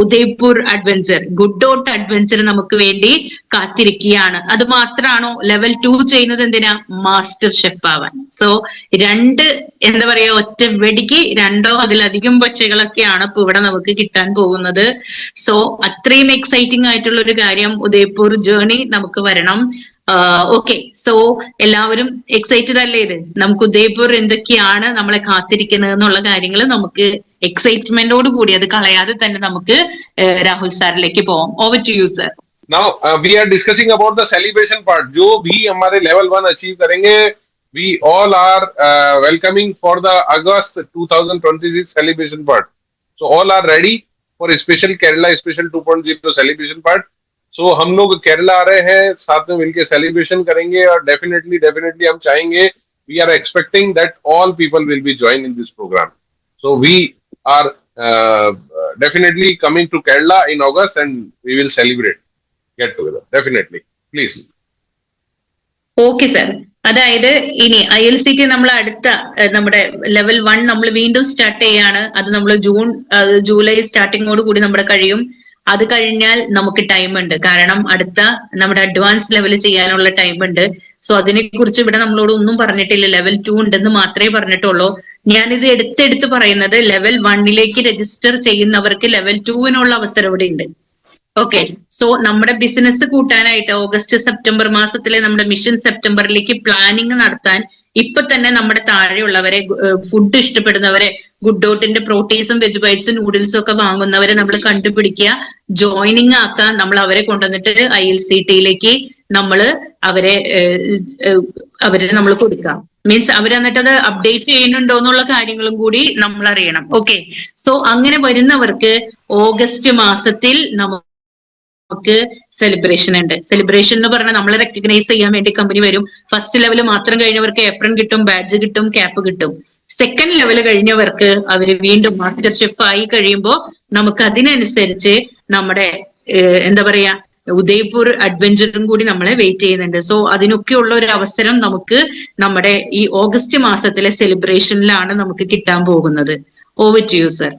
Udaipur adventure. Good dot adventure നമുക്ക് വേണ്ടി കാത്തിരിക്കുകയാണ്. അത് മാത്രമാണോ ലെവൽ 2 ചെയ്യുന്നത്? എന്തിനാ? മാസ്റ്റർ ഷെഫ് ആവാൻ. സോ എന്താ പറയാ, ഒറ്റ വെടിക്ക് 2 അതിലധികം പക്ഷികളൊക്കെയാണ് ഇപ്പൊ ഇവിടെ നമുക്ക് കിട്ടാൻ പോകുന്നത്. സോ അത്രയും എക്സൈറ്റിംഗ് ആയിട്ടുള്ള ഒരു കാര്യം, ഉദയ്പൂർ ജേർണി നമുക്ക് വരണം. ഓക്കെ, സോ എല്ലാവരും എക്സൈറ്റഡ് അല്ലേ? ഇത് നമുക്ക് ഉദയ്പൂർ എന്തൊക്കെയാണ് നമ്മളെ കാത്തിരിക്കുന്നത് എന്നുള്ള കാര്യങ്ങൾ നമുക്ക് എക്സൈറ്റ്മെന്റോട് കൂടി അത് കളയാതെ തന്നെ നമുക്ക് രാഹുൽ സാറിലേക്ക് പോവാം. Over to you sir. Now we are discussing about the celebration part. जो भी हमारे level 1 achieve करेंगे, we all are welcoming for the August 2026 celebration part. So all are ready for special Kerala special 2.0 celebration part. So हम लोग केरला आ रहे हैं, साथ में मिलके सेलिब्रेशन करेंगे और definitely हम चाहेंगे, we are expecting that all people will be joined in this program. So we are definitely coming to Kerala in August and we will celebrate, get together, definitely. Please. Okay sir. അതായത് ഇനി ILCT നമ്മൾ അടുത്ത നമ്മുടെ level 1 നമ്മൾ വീണ്ടും start ചെയ്യാണ്. അത് നമ്മൾ ജൂലൈ സ്റ്റാർട്ടിങ്ങോട് കൂടി നമ്മുടെ കഴിയും. അത് കഴിഞ്ഞാൽ നമുക്ക് ടൈം ഉണ്ട്, കാരണം അടുത്ത നമ്മുടെ അഡ്വാൻസ് ലെവൽ ചെയ്യാനുള്ള ടൈം ഉണ്ട്. സോ അതിനെ കുറിച്ച് ഇവിടെ നമ്മളോട് ഒന്നും പറഞ്ഞിട്ടില്ല. ലെവൽ 2 ഉണ്ടെന്ന് മാത്രമേ പറഞ്ഞിട്ടുള്ളൂ. ഞാനിത് എടുത്തെടുത്ത് പറയുന്നത് ലെവൽ 1 രജിസ്റ്റർ ചെയ്യുന്നവർക്ക് ലെവൽ 2 അവസരം ഇവിടെ ഉണ്ട്. ഓക്കെ, സോ നമ്മുടെ ബിസിനസ് കൂട്ടാനായിട്ട് ഓഗസ്റ്റ് സെപ്റ്റംബർ മാസത്തിലെ നമ്മുടെ മിഷൻ സെപ്റ്റംബറിലേക്ക് പ്ലാനിങ് നടത്താൻ ഇപ്പൊ തന്നെ നമ്മുടെ താഴെയുള്ളവരെ, ഫുഡ് ഇഷ്ടപ്പെടുന്നവരെ, ഗുഡ് ഡോട്ടിന്റെ പ്രോട്ടീൻസും വെജ് ബൈറ്റ്സും നൂഡിൽസും ഒക്കെ വാങ്ങുന്നവരെ നമ്മൾ കണ്ടുപിടിക്കുക, ജോയിനിങ് ആക്കാൻ നമ്മൾ അവരെ കൊണ്ടുവന്നിട്ട് ILCTയിലേക്ക് അവരെ നമ്മൾ കൊടുക്കാം. മീൻസ് അവരെന്നിട്ട് അത് അപ്ഡേറ്റ് ചെയ്യുന്നുണ്ടോ എന്നുള്ള കാര്യങ്ങളും കൂടി നമ്മൾ അറിയണം. ഓക്കെ, സോ അങ്ങനെ വരുന്നവർക്ക് ഓഗസ്റ്റ് മാസത്തിൽ നമുക്ക് സെലിബ്രേഷൻ ഉണ്ട്. സെലിബ്രേഷൻ എന്ന് പറഞ്ഞാൽ നമ്മളെ റെക്കഗ്നൈസ് ചെയ്യാൻ വേണ്ടി കമ്പനി വരും. ഫസ്റ്റ് ലെവൽ മാത്രം കഴിഞ്ഞവർക്ക് ഏപ്രൺ കിട്ടും, ബാഡ്ജ് കിട്ടും, ക്യാപ്പ് കിട്ടും. സെക്കൻഡ് ലെവൽ കഴിഞ്ഞവർക്ക് അവര് വീണ്ടും മാസ്റ്റർ ഷെഫ് ആയി കഴിയുമ്പോൾ നമുക്ക് അതിനനുസരിച്ച് നമ്മുടെ എന്താ പറയാ ഉദയ്പൂർ അഡ്വഞ്ചറും കൂടി നമ്മളെ വെയിറ്റ് ചെയ്യുന്നുണ്ട്. സോ അതിനൊക്കെയുള്ള ഒരു അവസരം നമുക്ക് നമ്മുടെ ഈ ഓഗസ്റ്റ് മാസത്തിലെ സെലിബ്രേഷനിലാണ് നമുക്ക് കിട്ടാൻ പോകുന്നത്. Over to you sir.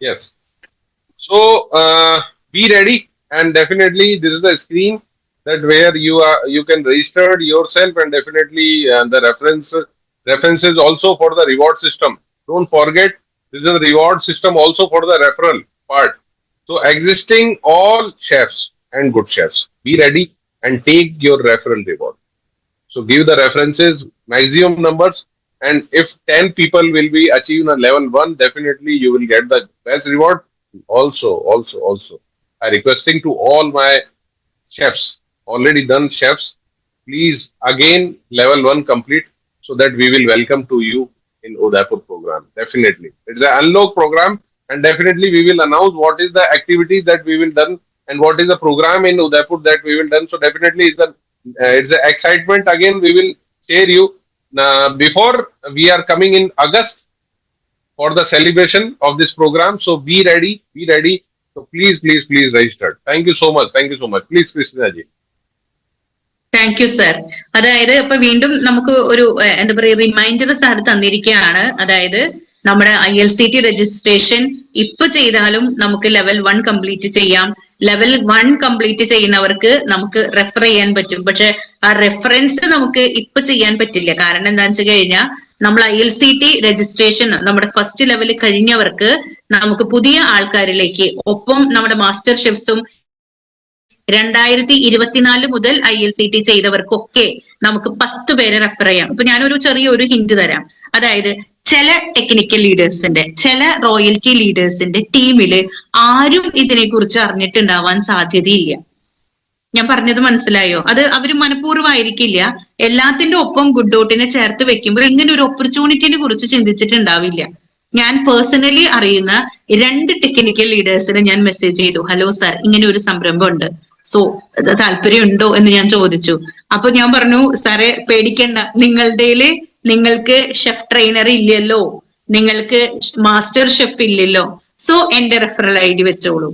Yes. So be ready. And definitely this is the screen that where you can register yourself, and definitely the references also for the reward system. Don't forget, this is a reward system also for the referral part. So existing all chefs and good chefs, be ready and take your referral reward. So give the references, maximum numbers, and if 10 people will be achieving a level 1, definitely you will get the best reward. Also I requesting to all my chefs, already done chefs, please again level 1 complete so that we will welcome to you in Udaipur program. Definitely, it's an unlock program, and definitely we will announce what is the activities that we will done and what is the program in Udaipur that we will done. So definitely it's an excitement. Again, we will share you before we are coming in August for the celebration of this program. So be ready. So please register. Thank you so much. Please, Christina ji. Thank you sir. അതായത് ഇപ്പൊ വീണ്ടും നമുക്ക് ഒരു എന്താ പറയുക reminder sir തന്നിരിക്കുകയാണ്. അതായത് നമ്മുടെ ILCT രജിസ്ട്രേഷൻ ഇപ്പൊ ചെയ്താലും നമുക്ക് ലെവൽ 1 കംപ്ലീറ്റ് ചെയ്യാം. ലെവൽ 1 കംപ്ലീറ്റ് ചെയ്യുന്നവർക്ക് നമുക്ക് റെഫർ ചെയ്യാൻ പറ്റും. പക്ഷെ ആ റെഫറൻസ് നമുക്ക് ഇപ്പൊ ചെയ്യാൻ പറ്റില്ല. കാരണം എന്താണെന്ന് വെച്ച് കഴിഞ്ഞാൽ നമ്മൾ ILCT രജിസ്ട്രേഷൻ നമ്മുടെ ഫസ്റ്റ് ലെവൽ കഴിഞ്ഞവർക്ക് നമുക്ക് പുതിയ ആൾക്കാരിലേക്ക് ഒപ്പം നമ്മുടെ മാസ്റ്റർ ഷെഫ്സും 2024 മുതൽ ILCT ചെയ്തവർക്കൊക്കെ നമുക്ക് 10 പേരെ റെഫർ ചെയ്യാം. ഇപ്പൊ ഞാനൊരു ചെറിയൊരു ഹിന്റ് തരാം. അതായത് ചില ടെക്നിക്കൽ ലീഡേഴ്സിന്റെ, ചില റോയൽറ്റി ലീഡേഴ്സിന്റെ ടീമില് ആരും ഇതിനെക്കുറിച്ച് അറിഞ്ഞിട്ടുണ്ടാവാൻ സാധ്യതയില്ല. ഞാൻ പറഞ്ഞത് മനസ്സിലായോ? അത് അവര് മനഃപൂർവ്വമായിരിക്കില്ല. എല്ലാത്തിന്റെ ഒപ്പം ഗുഡ് ഡോട്ടിനെ ചേർത്ത് വെക്കുമ്പോൾ ഇങ്ങനെ ഒരു ഓപ്പർച്യൂണിറ്റിനെ കുറിച്ച് ചിന്തിച്ചിട്ടുണ്ടാവില്ല. ഞാൻ പേഴ്സണലി അറിയുന്ന 2 ടെക്നിക്കൽ ലീഡേഴ്സിന് ഞാൻ മെസ്സേജ് ചെയ്തു, ഹലോ സാർ, ഇങ്ങനെ ഒരു സംരംഭം ഉണ്ട്, സോ താല്പര്യം ഉണ്ടോ എന്ന് ഞാൻ ചോദിച്ചു. അപ്പൊ ഞാൻ പറഞ്ഞു, സാറേ പേടിക്കണ്ട, നിങ്ങൾക്ക് ഷെഫ് ട്രെയിനർ ഇല്ലല്ലോ, നിങ്ങൾക്ക് മാസ്റ്റർ ഷെഫ് ഇല്ലല്ലോ, സോ എന്റെ റെഫറൽ ID വെച്ചോളൂ.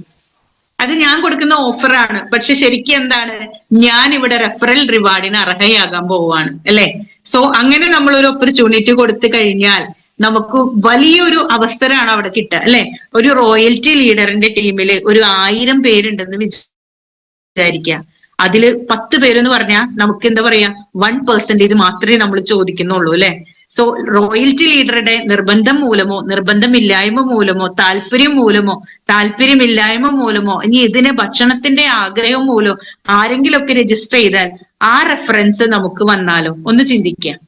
അത് ഞാൻ കൊടുക്കുന്ന ഓഫറാണ്. പക്ഷെ ശരിക്കും എന്താണ്, ഞാൻ ഇവിടെ റെഫറൽ റിവാർഡിന് അർഹയാകാൻ പോവാണ്, അല്ലെ? സോ അങ്ങനെ നമ്മൾ ഒരു ഓപ്പർച്യൂണിറ്റി കൊടുത്തു കഴിഞ്ഞാൽ നമുക്ക് വലിയൊരു അവസരമാണ് അവിടെ കിട്ടുക, അല്ലെ? ഒരു റോയൽറ്റി ലീഡറിന്റെ ടീമില് ഒരു 1000 പേരുണ്ടെന്ന് വിചാരിക്കുക. അതില് 10 പേരെന്ന് പറഞ്ഞാൽ നമുക്ക് എന്താ പറയാ, 1% മാത്രമേ നമ്മൾ ചോദിക്കുന്നുള്ളൂ, അല്ലെ? സോ റോയൽറ്റി ലീഡറുടെ നിർബന്ധം മൂലമോ, നിർബന്ധമില്ലായ്മ മൂലമോ, താല്പര്യം മൂലമോ, താല്പര്യമില്ലായ്മ മൂലമോ, ഇനി ഇതിന് ഭക്ഷണത്തിന്റെ ആഗ്രഹം മൂലമോ ആരെങ്കിലും ഒക്കെ രജിസ്റ്റർ ചെയ്താൽ ആ റെഫറൻസ് നമുക്ക് വന്നാലോ, ഒന്ന് ചിന്തിക്കാം.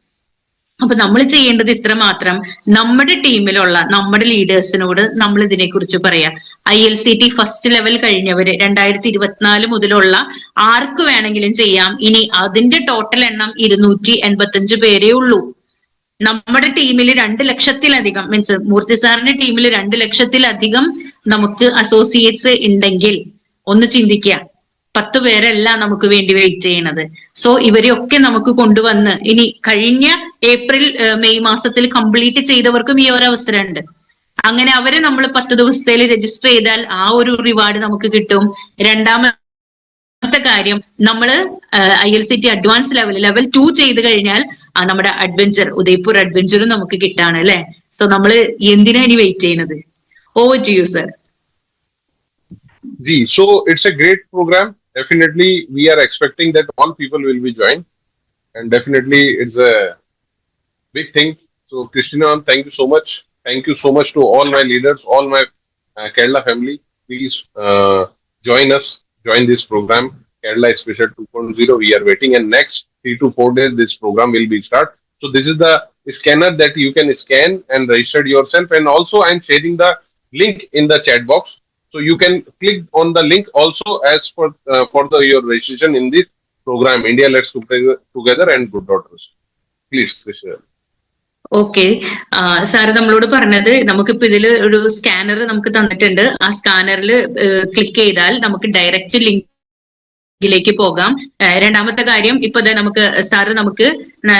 അപ്പൊ നമ്മൾ ചെയ്യേണ്ടത് ഇത്ര മാത്രം, നമ്മുടെ ടീമിലുള്ള നമ്മുടെ ലീഡേഴ്സിനോട് നമ്മൾ ഇതിനെക്കുറിച്ച് പറയാം. ILCT ഫസ്റ്റ് ലെവൽ കഴിഞ്ഞവര് 2024 മുതലുള്ള ആർക്ക് വേണമെങ്കിലും ചെയ്യാം. ഇനി അതിന്റെ ടോട്ടൽ എണ്ണം 285 പേരേ ഉള്ളൂ. നമ്മുടെ ടീമിൽ 2 ലക്ഷത്തിലധികം, മീൻസ് മൂർത്തി സാറിന്റെ ടീമിൽ 2 ലക്ഷത്തിലധികം നമുക്ക് അസോസിയേറ്റ്സ് ഉണ്ടെങ്കിൽ ഒന്ന് ചിന്തിക്കുക, 10 പേരല്ല നമുക്ക് വേണ്ടി വെയിറ്റ് ചെയ്യണത്. സോ ഇവരെയൊക്കെ നമുക്ക് കൊണ്ടുവന്ന്, ഇനി കഴിഞ്ഞ ഏപ്രിൽ മെയ് മാസത്തിൽ കംപ്ലീറ്റ് ചെയ്തവർക്കും ഈ ഒരു അവസരമുണ്ട്. അങ്ങനെ അവരെ നമ്മൾ 10 ദിവസത്തേൽ രജിസ്റ്റർ ചെയ്താൽ ആ ഒരു റിവാർഡ് നമുക്ക് കിട്ടും. രണ്ടാമത്തെ കാര്യം, നമ്മള് ILCT അഡ്വാൻസ് ലെവൽ 2 ചെയ്ത് കഴിഞ്ഞാൽ നമ്മുടെ അഡ്വഞ്ചർ, ഉദയ്പൂർ അഡ്വഞ്ചറും നമുക്ക് കിട്ടാണ്, അല്ലെ? സോ നമ്മള് എന്തിനാ ഇനി വെയിറ്റ് ചെയ്യുന്നത്? Over to you sir. So it's a great program. Definitely, we are expecting that all people will be joined, and definitely it's a big thing. So Christina, thank you so much. Thank you so much to all my leaders, all my Kerala family. Please join us, join this program, Kerala Special 2.0. We are waiting, and next 3 to 4 days this program will be start. So this is the scanner that you can scan and register yourself, and also I'm sharing the link in the chat box. So you can click on the link also as for your registration in this program, India Let's Cook Together and Good Daughters. Please, Krishna. Okay, sir നമ്മളോട് പറഞ്ഞത്, നമുക്കിപ്പോ ഇതില് ഒരു scanner നമുക്ക് തന്നിട്ടുണ്ട്. ആ സ്കാനറിൽ click ചെയ്താൽ നമുക്ക് ഡയറക്റ്റ് ലിങ്കിലേക്ക് പോകാം. രണ്ടാമത്തെ കാര്യം, ഇപ്പൊ നമുക്ക് സാറ് നമുക്ക്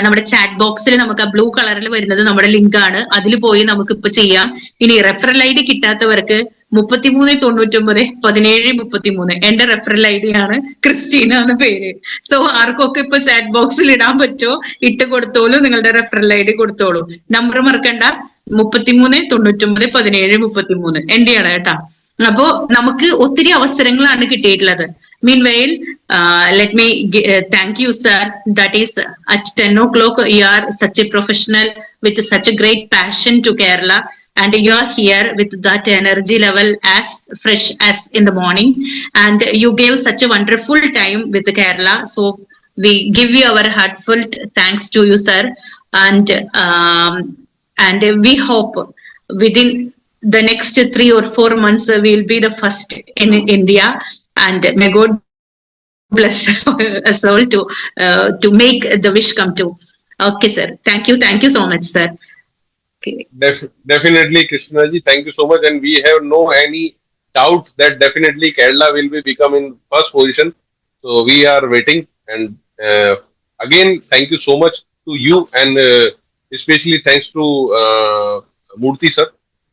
നമ്മുടെ ചാറ്റ് ബോക്സിൽ നമുക്ക് ആ ബ്ലൂ കളറിൽ വരുന്നത് നമ്മുടെ ലിങ്ക് ആണ്. അതിൽ പോയി നമുക്ക് ഇപ്പൊ ചെയ്യാം. ഇനി റെഫറൽ ID കിട്ടാത്തവർക്ക് 33991733, എന്റെ റെഫറൽ ID ആണ്, ക്രിസ്റ്റീന എന്ന പേര്. സോ ആർക്കൊക്കെ ഇപ്പൊ ചാറ്റ് ബോക്സിൽ ഇടാൻ പറ്റുമോ ഇട്ട് കൊടുത്തോളൂ, നിങ്ങളുടെ റെഫറൽ ID കൊടുത്തോളൂ. നമ്പർ മറക്കണ്ട, 33991733 എന്റെയാണ് കേട്ടാ. അപ്പോ നമുക്ക് ഒത്തിരി അവസരങ്ങളാണ് കിട്ടിയിട്ടുള്ളത്. Meanwhile, let me thank you, sir. That is at 10 o'clock, you are such a professional with such a great passion to Kerala, and you are here with that energy level as fresh as in the morning, and you gave such a wonderful time with Kerala. So we give you our heartfelt thanks to you, sir, and we hope within the next 3 or 4 months we will be the first in India, and may God bless us all to make the wish come true. Okay, sir. Thank you so much, sir. Okay. Definitely, Krishna ji, thank you so much, and we have no any doubt that definitely Kerala will be become in first position. So we are waiting, and again, thank you so much to you, and especially thanks to Murthy sir.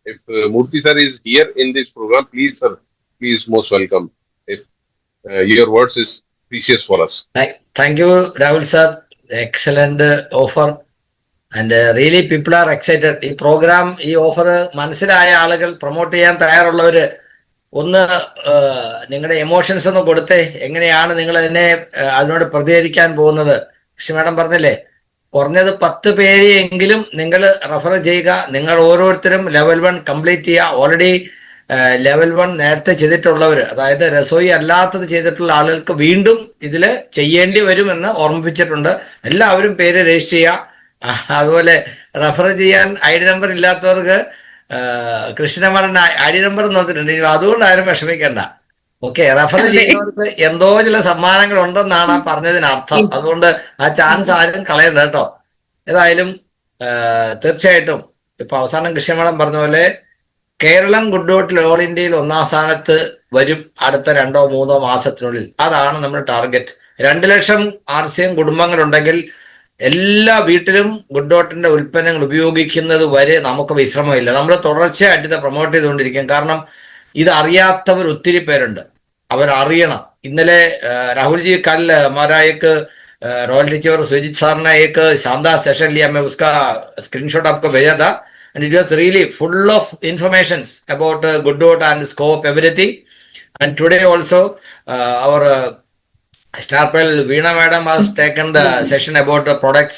If Murthy sir is here in this program, please sir, please most welcome. If your words is precious for us. Thank you, Rahul sir. Excellent offer. And really people are excited. ഈ programme, ഈ offer മനസ്സിലായ ആളുകൾ, promote ചെയ്യാൻ തയ്യാറുള്ളവര് ഒന്ന് നിങ്ങളുടെ emotions ഒന്ന് കൊടുത്തേ. എങ്ങനെയാണ് നിങ്ങൾ അതിനോട് പ്രതികരിക്കാൻ പോകുന്നത്? കൃഷ്ണ മാഡം പറഞ്ഞില്ലേ, കുറഞ്ഞത് 10 പേരെയെങ്കിലും നിങ്ങൾ റെഫർ ചെയ്യുക. നിങ്ങൾ ഓരോരുത്തരും ലെവൽ 1 കംപ്ലീറ്റ് ചെയ്യുക. ഓൾറെഡി ലെവൽ 1 നേരത്തെ ചെയ്തിട്ടുള്ളവർ, അതായത് രസോയി അല്ലാത്തത് ചെയ്തിട്ടുള്ള ആളുകൾക്ക് വീണ്ടും ഇതിൽ ചെയ്യേണ്ടി വരുമെന്ന് ഓർമ്മിപ്പിച്ചിട്ടുണ്ട്. എല്ലാവരും പേര് രജിസ്റ്റർ ചെയ്യുക. അതുപോലെ റെഫർ ചെയ്യാൻ ഐ ഡി നമ്പർ ഇല്ലാത്തവർക്ക് കൃഷ്ണമരൻ ഐ ഡി നമ്പർ നോക്കിയിട്ടുണ്ട്. അതുകൊണ്ട് ആരും വിഷമിക്കേണ്ട. ഓക്കെ, റെഫർ ചെയ്യുന്നവർക്ക് എന്തോ ചില സമ്മാനങ്ങൾ ഉണ്ടെന്നാണ് ആ പറഞ്ഞതിനർത്ഥം. അതുകൊണ്ട് ആ ചാൻസ് ആരും കളയണ്ട കേട്ടോ. ഏതായാലും തീർച്ചയായിട്ടും ഇപ്പൊ അവസാനം കൃഷ്ണമേടം പറഞ്ഞ പോലെ കേരളം ഗുഡ് ഡോട്ടിൽ ഓൾ ഇന്ത്യയിൽ 1ാം സ്ഥാനത്ത് വരും അടുത്ത 2-3 മാസത്തിനുള്ളിൽ. അതാണ് നമ്മുടെ ടാർഗറ്റ്. 2 ലക്ഷം RCM കുടുംബങ്ങളുണ്ടെങ്കിൽ എല്ലാ വീട്ടിലും ഗുഡ് ഡോട്ടിന്റെ ഉൽപ്പന്നങ്ങൾ ഉപയോഗിക്കുന്നത് വരെ നമുക്ക് വിശ്രമമില്ല. നമ്മൾ തുടർച്ചയായിട്ട് ഇത് പ്രൊമോട്ട് ചെയ്തുകൊണ്ടിരിക്കും. കാരണം ഇത് അറിയാത്തവർ ഒത്തിരി പേരുണ്ട്, അവരറിയണം. ഇന്നലെ രാഹുൽജി कल हमारा एक रॉयल टीचर सुजीत सर ने एक शानदार सेशन लिया, मैं उसका स्क्रीनशॉट आपको भेजा था, and it was really full of informations about good dot and scope, everything. And today also our star pearl Veena madam has taken the session about the products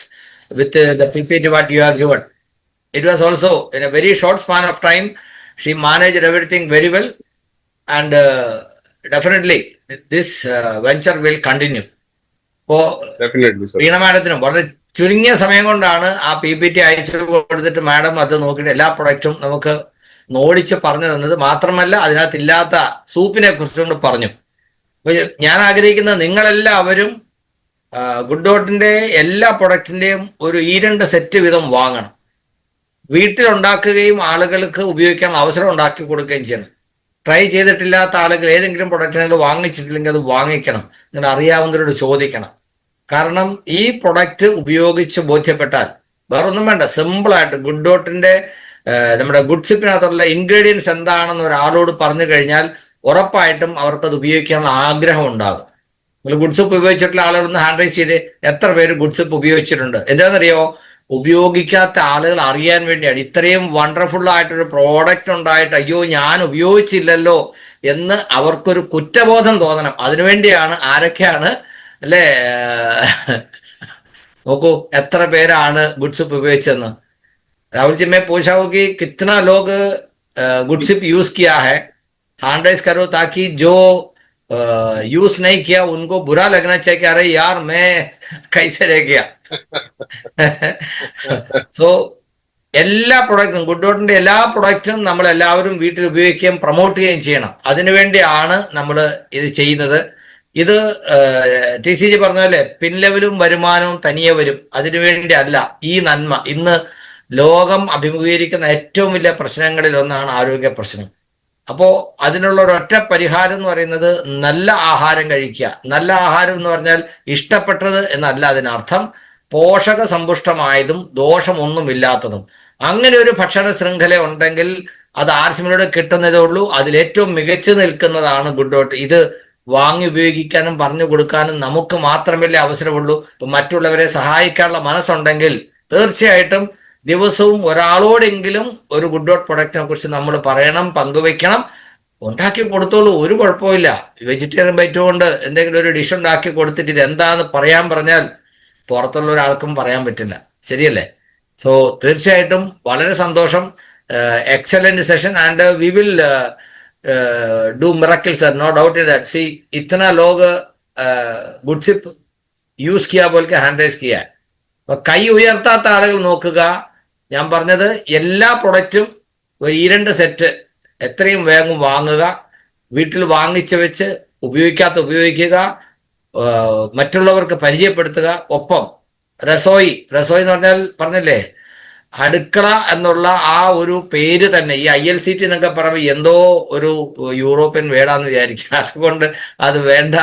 with the PPT what you have given. It was also in a very short span of time. She managed everything very well, and definitely this venture will continue. അപ്പോൾ വീണ മാഡത്തിനും വളരെ ചുരുങ്ങിയ സമയം കൊണ്ടാണ് ആ PPT അയച്ചു കൊടുത്തിട്ട് madam അത് നോക്കിയിട്ട് എല്ലാ പ്രൊഡക്റ്റും നമുക്ക് നോടിച്ച് പറഞ്ഞു തന്നത്. മാത്രമല്ല അതിനകത്തില്ലാത്ത സൂപ്പിനെ കുറിച്ചുകൊണ്ട് പറഞ്ഞു. അപ്പൊ ഞാൻ ആഗ്രഹിക്കുന്നത് നിങ്ങളെല്ലാവരും ഗുഡ് ഡോട്ടിന്റെ എല്ലാ പ്രൊഡക്റ്റിന്റെയും ഒരു 2 സെറ്റ് വീതം വാങ്ങണം. വീട്ടിലുണ്ടാക്കുകയും ആളുകൾക്ക് ഉപയോഗിക്കാൻ അവസരം ഉണ്ടാക്കി കൊടുക്കുകയും ചെയ്യണം. ട്രൈ ചെയ്തിട്ടില്ലാത്ത ആളുകൾ ഏതെങ്കിലും പ്രൊഡക്റ്റ് നിങ്ങൾ വാങ്ങിച്ചിട്ടില്ലെങ്കിൽ അത് വാങ്ങിക്കണം. നിങ്ങൾ അറിയാവുന്നവരോട് ചോദിക്കണം. കാരണം ഈ പ്രൊഡക്റ്റ് ഉപയോഗിച്ച് ബോധ്യപ്പെട്ടാൽ വേറൊന്നും വേണ്ട, സിമ്പിളായിട്ട് ഗുഡ് ഡോട്ടിന്റെ നമ്മുടെ ഗുഡ് സിപ്പിനകത്തുള്ള ഇൻഗ്രീഡിയൻസ് എന്താണെന്ന് ഒരാളോട് പറഞ്ഞു കഴിഞ്ഞാൽ ഉറപ്പായിട്ടും അവർക്കത് ഉപയോഗിക്കാനുള്ള ആഗ്രഹം ഉണ്ടാകും. നിങ്ങൾ ഗുഡ് സിപ്പ് ഉപയോഗിച്ചിട്ടുള്ള ആളുകളൊന്ന് ഹാൻഡ് റൈസ് ചെയ്ത് എത്ര പേര് ഗുഡ് സിപ്പ് ഉപയോഗിച്ചിട്ടുണ്ട്? എന്താണെന്നറിയോ? ഉപയോഗിക്കാത്ത ആളുകൾ അറിയാൻ വേണ്ടിയാണ്. ഇത്രയും വണ്ടർഫുൾ ആയിട്ടൊരു പ്രോഡക്റ്റ് ഉണ്ടായിട്ട് അയ്യോ ഞാൻ ഉപയോഗിച്ചില്ലല്ലോ എന്ന് അവർക്കൊരു കുറ്റബോധം തോന്നണം. അതിനുവേണ്ടിയാണ്. ആരൊക്കെയാണ് അല്ലേ? നോക്കൂ എത്ര പേരാണ് ഗുഡ് സിപ്പ് ഉപയോഗിച്ചതെന്ന്. राहुल जी मैं पूछा हूँ कि कितना लोग गुड सिप यूज किया है, हैंड राइज करो ताकि जो यूज नहीं किया उनको बुरा लगना चाहिए कि अरे यार मैं कैसे रह गया. സോ എല്ലാ പ്രൊഡക്റ്റും ഗുഡ് ഡോട്ടിന്റെ എല്ലാ പ്രൊഡക്റ്റും നമ്മൾ എല്ലാവരും വീട്ടിൽ ഉപയോഗിക്കുകയും പ്രൊമോട്ട് ചെയ്യുകയും ചെയ്യണം. അതിനുവേണ്ടിയാണ് നമ്മൾ ഇത് ചെയ്യുന്നത്. ഇത് TCG പറഞ്ഞ പോലെ പിൻ ലെവലും വരുമാനവും തനിയെ വരും. അതിനുവേണ്ടി അല്ല. ഈ നന്മ ഇന്ന് ലോകം അഭിമുഖീകരിക്കുന്ന ഏറ്റവും വലിയ പ്രശ്നങ്ങളിൽ ഒന്നാണ് ആരോഗ്യ പ്രശ്നം. അപ്പോൾ അതിനുള്ള ഒരൊറ്റ പരിഹാരം എന്ന് പറയുന്നത് നല്ല ആഹാരം കഴിക്കുക. നല്ല ആഹാരം എന്ന് പറഞ്ഞാൽ ഇഷ്ടപ്പെട്ടത് എന്നല്ല അതിനർത്ഥം, പോഷക സമ്പുഷ്ടമായതും ദോഷമൊന്നുമില്ലാത്തതും. അങ്ങനെ ഒരു ഭക്ഷണ ശൃംഖല ഉണ്ടെങ്കിൽ അത് ആർസിമിലൂടെ കിട്ടുന്നതേ ഉള്ളൂ. അതിലേറ്റവും മികച്ചു നിൽക്കുന്നതാണ് ഗുഡ് ഡോട്ട്. ഇത് വാങ്ങി ഉപയോഗിക്കാനും പറഞ്ഞു കൊടുക്കാനും നമുക്ക് മാത്രമല്ലേ അവസരമുള്ളൂ. ഇപ്പം മറ്റുള്ളവരെ സഹായിക്കാനുള്ള മനസ്സുണ്ടെങ്കിൽ തീർച്ചയായിട്ടും ദിവസവും ഒരാളോടെങ്കിലും ഒരു ഗുഡ് ഡോട്ട് പ്രൊഡക്റ്റിനെ കുറിച്ച് നമ്മൾ പറയണം, പങ്കുവെക്കണം. ഉണ്ടാക്കി കൊടുത്തോളൂ, ഒരു കുഴപ്പമില്ല. വെജിറ്റേറിയൻ ബൈറ്റ് കൊണ്ട് എന്തെങ്കിലും ഒരു ഡിഷ് ഉണ്ടാക്കി കൊടുത്തിട്ട് ഇത് എന്താന്ന് പറയാൻ പറഞ്ഞാൽ പുറത്തുള്ള ഒരാൾക്കും പറയാൻ പറ്റില്ല. ശരിയല്ലേ? സോ തീർച്ചയായിട്ടും വളരെ സന്തോഷം. Excellent session and we will do miracles, no doubt in that. See इतना लोग गुड सिप യൂസ് കിയാ പോലെ ഹാൻഡ് റൈസ് കിയാ. അപ്പൊ കൈ ഉയർത്താത്ത ആളുകൾ നോക്കുക. ഞാൻ പറഞ്ഞത് എല്ലാ പ്രൊഡക്റ്റും ഒരു 2 സെറ്റ് എത്രയും വേഗം വാങ്ങുക. വീട്ടിൽ വാങ്ങിച്ച് വെച്ച് ഉപയോഗിക്കുക, മറ്റുള്ളവർക്ക് പരിചയപ്പെടുത്തുക. ഒപ്പം രസോയി എന്ന് പറഞ്ഞല്ലേ, അടുക്കള എന്നുള്ള ആ ഒരു പേര് തന്നെ ഈ ILCT എന്നൊക്കെ പറയുമ്പോൾ എന്തോ ഒരു യൂറോപ്യൻ വേടാന്ന് വിചാരിക്കുക. അതുകൊണ്ട് അത് വേണ്ട,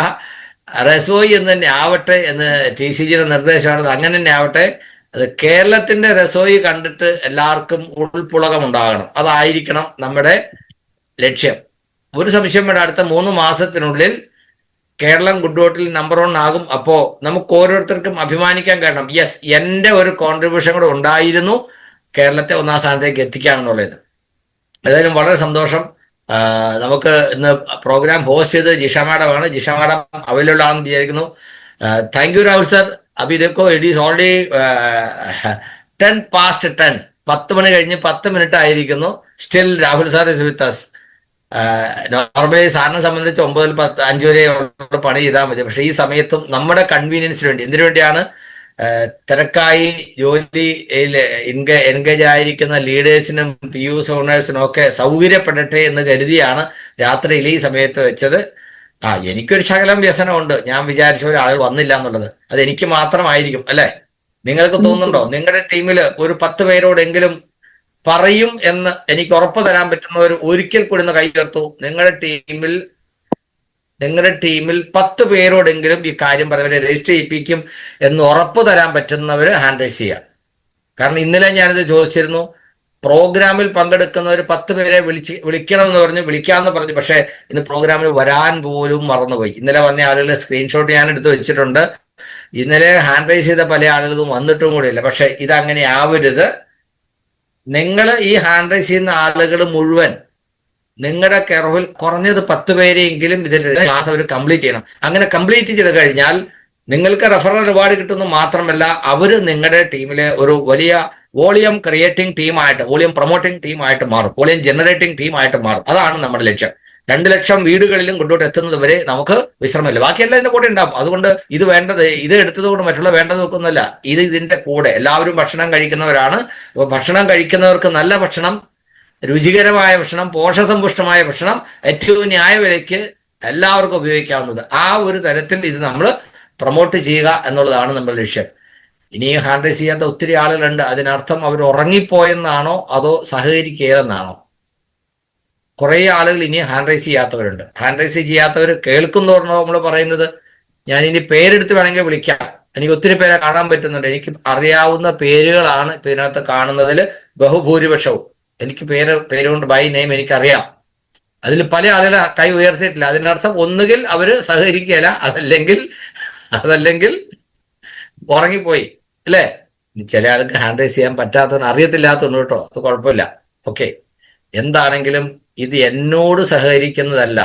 രസോയി എന്ന് തന്നെ ആവട്ടെ എന്ന് TCGയുടെ നിർദ്ദേശമാണ്. അങ്ങനെ തന്നെ ആവട്ടെ. അത് കേരളത്തിന്റെ രസോയി കണ്ടിട്ട് എല്ലാവർക്കും ഉൾപ്പുളകം ഉണ്ടാകണം. അതായിരിക്കണം നമ്മുടെ ലക്ഷ്യം. ഒരു സംശയം വേണ്ട, അടുത്ത 3 മാസത്തിനുള്ളിൽ കേരളം ഗുഡ് ഡോട്ടിൽ നമ്പർ 1 ആകും. അപ്പോ നമുക്ക് ഓരോരുത്തർക്കും അഭിമാനിക്കാൻ കാരണം യെസ് എന്റെ ഒരു കോൺട്രിബ്യൂഷൻ കൂടെ ഉണ്ടായിരുന്നു കേരളത്തെ 1ാം സ്ഥാനത്തേക്ക് എത്തിക്കാമെന്നുള്ളത്. ഏതായാലും വളരെ സന്തോഷം. നമുക്ക് ഇന്ന് പ്രോഗ്രാം ഹോസ്റ്റ് ചെയ്തത് ജിഷ മാഡമാണ്. ജിഷ മാഡം അവൈലബിൾ ആണെന്ന് വിചാരിക്കുന്നു. Thank you Rahul sir. അഭി देखो ഇറ്റ് ഈസ് ഓൾറെഡി 10 past 10. 10 മണി കഴിഞ്ഞ് 10 മിനിറ്റ് ആയിരിക്കുന്നു. Still Rahul sir is with us. Normally സാറിനെ സംബന്ധിച്ച് 9-10 5 വരെ പണി ചെയ്താൽ മതി. പക്ഷെ ഈ സമയത്തും നമ്മുടെ കൺവീനിയൻസിന് വേണ്ടി, എന്തിനു വേണ്ടിയാണ്? തിരക്കായി ജോലിയിൽ എൻഗേജ് ആയിരിക്കുന്ന ലീഡേഴ്സിനും PUs ഓണേഴ്സിനും ഒക്കെ സൗകര്യപ്പെടട്ടെ എന്ന് കരുതിയാണ് രാത്രിയിൽ ഈ സമയത്ത് വെച്ചത്. എനിക്കൊരു ശകലം വ്യസനമുണ്ട്, ഞാൻ വിചാരിച്ച ഒരാൾ വന്നില്ല എന്നുള്ളത്. അത് എനിക്ക് മാത്രമായിരിക്കും അല്ലെ? നിങ്ങൾക്ക് തോന്നുന്നുണ്ടോ? നിങ്ങളുടെ ടീമിൽ ഒരു 10 പേരോടെങ്കിലും പറയും എന്ന് എനിക്ക് ഉറപ്പ് തരാൻ പറ്റുന്നവർ ഒരിക്കൽ കൂടി ഒന്ന് കൈ ചേർത്തു. നിങ്ങളുടെ ടീമിൽ 10 പേരോടെങ്കിലും ഈ കാര്യം പറഞ്ഞവരെ രജിസ്റ്റർ ചെയ്യിപ്പിക്കും എന്ന് ഉറപ്പ് തരാൻ പറ്റുന്നവർ ഹാൻഡ് റൈസ് ചെയ്യാം. കാരണം ഇന്നലെ ഞാനിത് ചോദിച്ചിരുന്നു. പ്രോഗ്രാമിൽ പങ്കെടുക്കുന്നവർ 10 പേരെ വിളിക്കണമെന്ന് വിളിക്കാമെന്ന് പറഞ്ഞു. പക്ഷെ ഇന്ന് പ്രോഗ്രാമിൽ വരാൻ പോലും മറന്നുപോയി. ഇന്നലെ വന്ന ആളുകളുടെ സ്ക്രീൻഷോട്ട് ഞാൻ എടുത്ത് വെച്ചിട്ടുണ്ട്. ഇന്നലെ ഹാൻഡ് റൈസ് ചെയ്ത പല ആളുകളും വന്നിട്ടും കൂടിയില്ല. പക്ഷെ ഇതങ്ങനെ ആവരുത്. നിങ്ങൾ ഈ ഹാൻഡ് റൈസ് ചെയ്യുന്ന ആളുകൾ മുഴുവൻ നിങ്ങളുടെ കെയർഫിൽ കുറഞ്ഞത് 10 പേരെങ്കിലും ഇതിൽ ക്ലാസ് അവർ കംപ്ലീറ്റ് ചെയ്യണം. അങ്ങനെ കംപ്ലീറ്റ് ചെയ്ത് കഴിഞ്ഞാൽ നിങ്ങൾക്ക് റെഫറൽ റിവാർഡ് കിട്ടുന്നു മാത്രമല്ല, അവര് നിങ്ങളുടെ ടീമിലെ ഒരു വലിയ വോളിയം ക്രിയേറ്റിംഗ് ടീമായിട്ട്, വോളിയം പ്രൊമോട്ടിംഗ് ടീമായിട്ട് മാറും, വോളിയം ജനറേറ്റിംഗ് ടീമായിട്ട് മാറും. അതാണ് നമ്മുടെ ലക്ഷ്യം. 2 ലക്ഷം വീടുകളിലും കൊണ്ടുപോയിട്ട് എത്തുന്നത് വരെ നമുക്ക് വിശ്രമമില്ല. ബാക്കിയെല്ലാം ഇതിന്റെ കൂടെ ഉണ്ടാവും. അതുകൊണ്ട് ഇത് എടുത്തതുകൊണ്ട് മറ്റുള്ള വേണ്ടത് വെക്കുന്നല്ല. ഇതിന്റെ കൂടെ എല്ലാവരും ഭക്ഷണം കഴിക്കുന്നവരാണ്. അപ്പോൾ ഭക്ഷണം കഴിക്കുന്നവർക്ക് നല്ല ഭക്ഷണം, രുചികരമായ ഭക്ഷണം, പോഷകസമ്പുഷ്ടമായ ഭക്ഷണം ഏറ്റവും ന്യായവിലയ്ക്ക് എല്ലാവർക്കും ഉപയോഗിക്കാവുന്നത്. ആ ഒരു തരത്തിൽ ഇത് നമ്മൾ പ്രൊമോട്ട് ചെയ്യുക എന്നുള്ളതാണ് നമ്മുടെ ലക്ഷ്യം. ഇനി ഹാൻഡ് റൈസ് ചെയ്യാത്ത ഒത്തിരി ആളുകളുണ്ട്. അതിനർത്ഥം അവർ ഉറങ്ങിപ്പോയെന്നാണോ അതോ സഹകരിക്കുകയെന്നാണോ? കുറെ ആളുകൾ ഇനി ഹാൻഡ് റൈസ് ചെയ്യാത്തവരുണ്ട്. ഹാൻഡ് റൈസ് ചെയ്യാത്തവർ കേൾക്കുന്നവരണോ നമ്മൾ പറയുന്നത്? ഞാൻ ഇനി പേരെടുത്ത് വേണമെങ്കിൽ വിളിക്കാം. എനിക്ക് ഒത്തിരി പേരെ കാണാൻ പറ്റുന്നുണ്ട്. എനിക്ക് അറിയാവുന്ന പേരുകളാണ് ഇപ്പൊ ഇതിനകത്ത് കാണുന്നതിൽ ബഹുഭൂരിപക്ഷവും. എനിക്ക് പേരുകൊണ്ട് ബൈ നെയിം എനിക്കറിയാം. അതിൽ പല ആളുകൾ കൈ ഉയർത്തിയിട്ടില്ല. അതിനർത്ഥം ഒന്നുകിൽ അവര് സഹകരിക്കുകയില്ല, അതല്ലെങ്കിൽ ഉറങ്ങിപ്പോയി അല്ലേ? ചില ആൾക്ക് ഹാൻഡ് റൈസ് ചെയ്യാൻ പറ്റാത്തവന് അറിയത്തില്ലാത്തതുകൊണ്ട് കേട്ടോ, അത് കുഴപ്പമില്ല. ഓക്കെ, എന്താണെങ്കിലും ഇത് എന്നോട് സഹകരിക്കുന്നതല്ല,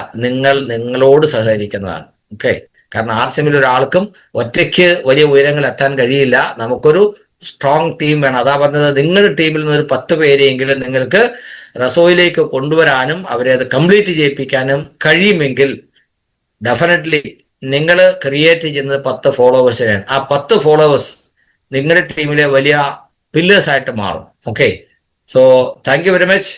നിങ്ങളോട് സഹകരിക്കുന്നതാണ്. ഓക്കെ, കാരണം RCMൽ ഒരാൾക്കും ഒറ്റയ്ക്ക് വലിയ ഉയരങ്ങൾ എത്താൻ കഴിയില്ല. നമുക്കൊരു സ്ട്രോങ് ടീം വേണം. അതാ പറഞ്ഞത്, നിങ്ങളുടെ ടീമിൽ നിന്ന് ഒരു 10 പേരെയെങ്കിലും നിങ്ങൾക്ക് റസോയിലേക്ക് കൊണ്ടുവരാനും അവരെ അത് കംപ്ലീറ്റ് ചെയ്യിപ്പിക്കാനും കഴിയുമെങ്കിൽ ഡെഫിനറ്റ്ലി നിങ്ങൾ ക്രിയേറ്റ് ചെയ്യുന്നത് 10 ഫോളോവേഴ്സിനാണ്. ആ 10 ഫോളോവേഴ്സ് നിങ്ങളുടെ ടീമിലെ വലിയ പില്ലേഴ്സ് ആയിട്ട് മാറും. Okay, so thank you very much.